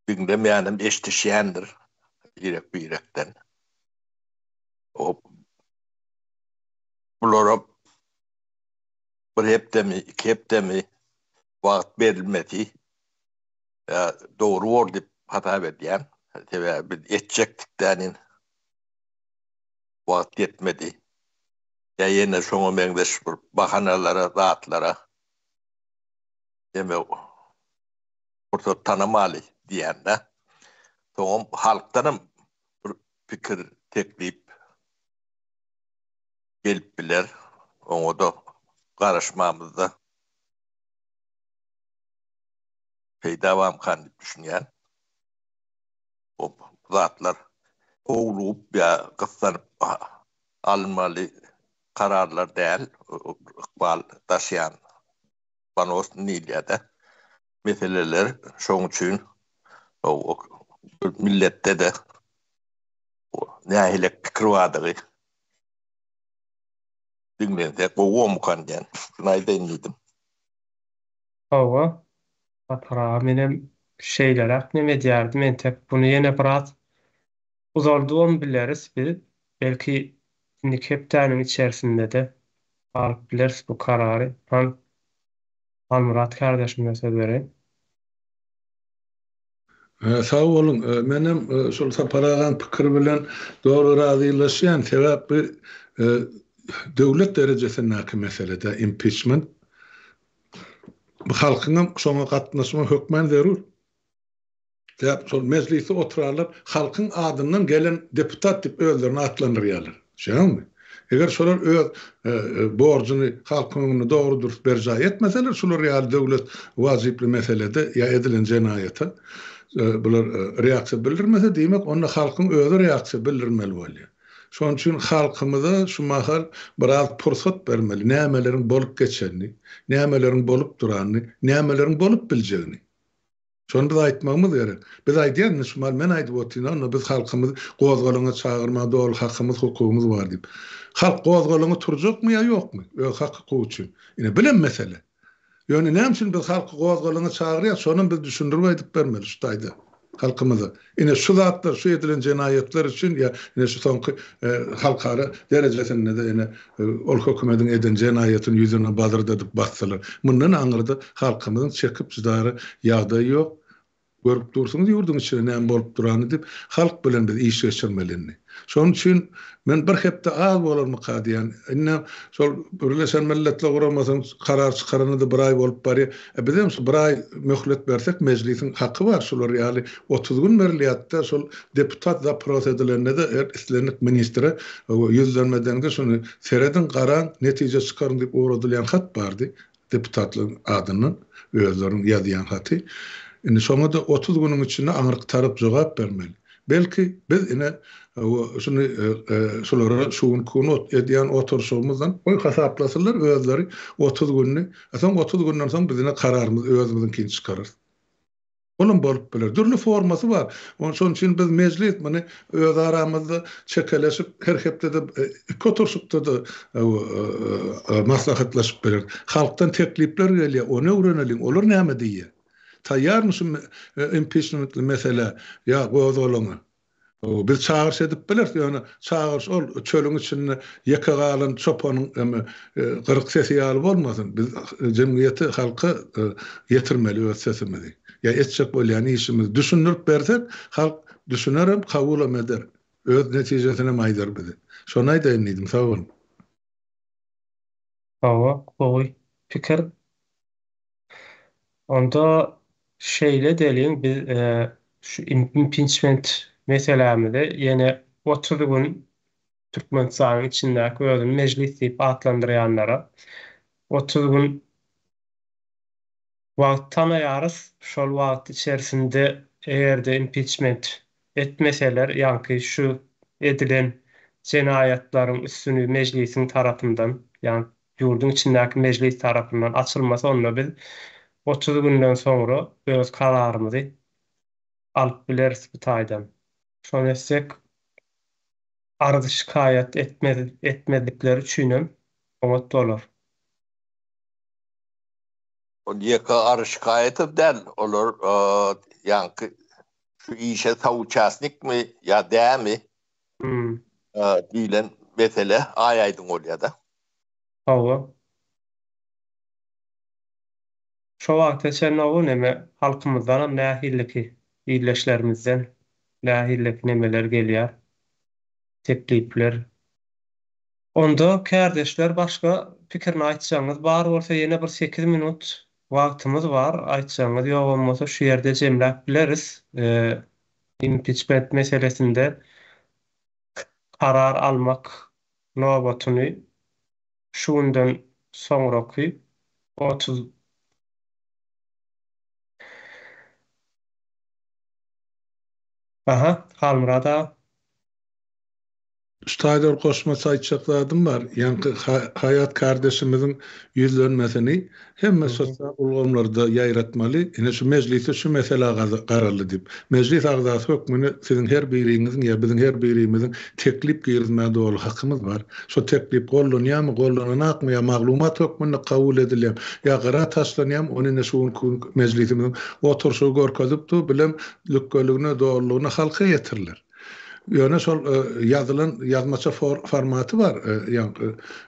Dinlemeýänim eşdişýändir. Ýürek-ýürekden. Bulara bir hepdemi, iki hepdemi wagt berilmedi. Dogry bol diýip hata edýän. Tebe bir etjekdiklerinin wagt yetmedi. Ya yine şoňa meňdeş bir bahanalara, zatlara deme orta tanamaly diýende soňam halkdanam bir pikir teklip gelip biler. Oňa da garaşmamyzda peýda bolýan diýip düşünýän. O zatlar owlup ya gysanyp almaly kararlar däl, ykbal taşıyan banos nilýede meseleler şoň üçin o milletde de nähilek pikir wadygy dinlense gowamkan diýen. Şunu aýdaýyn diýdim. Hawa, atara menem şeyler neme diýerdim, men tek bunu ýene biraz uzaldygymy bileriz biz. Belki indi hepdeniň içerisinde de alyp bileriz bu karary. Murat kardeşime söz bereyim. Sağ olun. Menem şol taparagan pikir bilen dogry razylaşýan sebäp döwlet derejesindäki meselede impeachment bu halkyň şoňa gatnaşma hökmen zerur. Sebäp şol meclise oturarlar, halkyň adyndan gelen deputat diýip özlerini atlandyrýarlar. Şeňmi? Eger şolar öz borcuny halkyň dogrudur berja etmeseler, şolar ýa döwlet wazipli meselede ýa edilen jenayata bular reaksiýa bildirmese diýmek, onda halkyň özü reaksiýa bildirmeli bolýar. Şoň üçin halkymyza şu mahal biraz pursat bermeli. Nämeleriň bolup geçenini, nämeleriň bolup duranyny, nämeleriň bolup biljegini. Şonu biz aýtmagymyz gerek. Biz aýdýan şumal men aýdyp otyryn, biz halkymyzy gozgalaňa çagyrma dogry hakymyz, hukukymyz bar diýip. Halk gozgalaňa turjakmy ýa ýokmy? Hakyky üçin. Ine bilen mesele. Ýöne näme üçin biz halky gozgalaňa çagyrýar, şonu biz düşündirip aýdyp bermeli şu taýda halkymyza. Ine şu zatlar, şu edilen jenayetler üçin ýa ine şu soňky halkara derejesinde de ine ol hökümetiň eden jenayetin ýüzüne badyrda diýip bassalar. Mundan aňyrda halkymyzyň çekip çydary ýagdaýy ýok. Görüp dursunuz ýurdun içinde näme bolup durany diýip halk bilen biz iş geçirmeliňi. Şoň üçin men bir hepde az bolarmy diýen. Inne şol Birleşen Milletler Guramasynyň karar çykarany da bir aý bolup barýar. Bizem şu bir aý möhlet bersek meclisiň haky bar. Şolar ýaly 30 gün berilýärdi. Şol deputat zapros edilenine de islenip ministre ýüzlenmeden şonu seredin garan netije çykaryn diýip uğradylýan hat bardy. Deputatlyň adyny özleriniň ýazýan haty. Indi şoňa da 30 günüň içinde aňyryk tarap jogap bermeli. Belki biz ine şunu şolara şuun kunut edýän oturşymyzdan oý hasaplasynlar özleri 30 günni. Asan 30 günden soň bizine kararymyz özümizden çykarar. Onun bolup biler. Türlü formasy bar. Şoň üçin biz meclis meni öz aramyzda çekeleşip her hepde de iki oturşykda da maslahatlaşyp biler. Halkdan teklipler gelýär. Onu öwreneliň. Olar näme diýýär? Tayyar mısın impeachmentli mesele ya gozgalaňa? Bir çağırış edip biler, yani çağırış ol çölüň içinde ýekagalan çopanyň 40 sesi ýaly bolmasyn. Biz jemgyýeti halka ýetirmeli öz sesimizi. Ya etjek bolýan işimiz düşünürip bersek, halk düşünerem kabul eder. Öz netijesine maýdar bizi. Şonu aýdaýyn diýdim, sag bolun. Hawa, gowy pikir. Onda şeyle deliyim biz şu impeachment meselemide yine 30 gün Türkmenistan'ın içindeki özün meclis deyip adlandıryanlara 30 gün wagt tanaýarys. Şol wagt içerisinde eğer de impeachment etmeseler, yani şu edilen jenayetlaryň üstünü meclisin tarapyndan, yani ýurdun içindäki meclis tarapyndan açylmasa, onda biz 30 günden sonra öz kararymyzy alyp bileriz bu taýdan. Şonu etsek ardy şikayet etmedikleri üçinem oňat bolar. O ýeka arı şikayet edel olar ýa-ni şu işe tawuçasnikmi ýa dämi diýilen mesele aýaýdyň bolýar-da. Hawa. Şu wagtda Çernobyl neme halkymyzdan nähilliki ýerleşlerimizden lahirlik nemeler gelýär, teklipler. Onda kardeşler başga pikirini aýtsaňyz bar bolsa ýene bir 8 minut wagtymyz bar. Aýtsaňyz ýok bolmasa şu ýerde jemläp bileriz. Impeachment meselesinde karar almak nobatyny şundan soňraky 30. Aha, Halmurada. Staýdar goşma saýtçaklarym bar. Ýanky Hayat kardeşimizin ýüzlenmesini hemme sosial ulgamlarda ýaýratmaly. Ine şu mejliste şu mesele garaldy dip. Mejlis agzasy hökmüni sizin her biriňiziň ýa biziň her birimizin teklip girmä dogry hakymyz bar. Şu teklip gollanýarmy, gollananakmy ýa maglumat hökmünde kabul edilýär. Ýa gara taşlanýarmy, ony şu mejlisimizin oturşy görkezipdi bilen lükkeligine dogrulygyna halka ýetirler. Ýöne şol yazmaça formaty var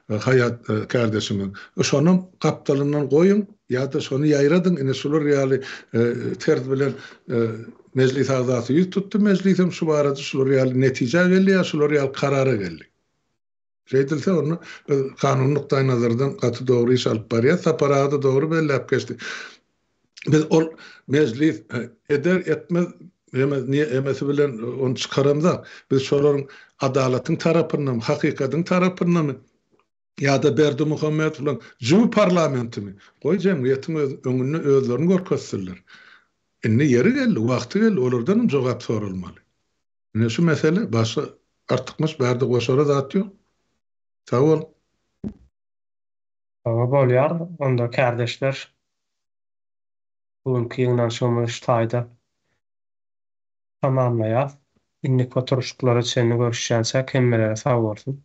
Hayat kardeşimiň. Şonuň gapdalyndan goýun ýa-da şonu ýaýradyn. Ine şular ýaly terz bilen mejlis agzasy ýüz tutdy. Mejlisim şu barada şular ýaly netije geldi, şular ýaly karara geldi. Şeýdilse onu kanunluk taýnazardan gaty dogry iş alyp barýar, saparada dogry belläp geçdi. Biz ol mejlis eder etmez emesi bilen onu çıkaramda biz şolaryň adalatyň tarapyndan, hakykatyň tarapyndan ýa-da Berdi Muhammed bilen jübi parlamentimi goý jemgyýetiň öňünde özlerini görkezdirler. Indi ýeri geldi, wagty geldi, olardan jogap sorulmaly. Ine şu mesele başga artykmys berdi goşara zat ýok. Sag ol. Ama bolýar, onda kardeşler bugünkü ýygnaşymy taýda tamamlaýar. Innik oturuşyklara çenli görüşýänsek hemmelere sag bolsun.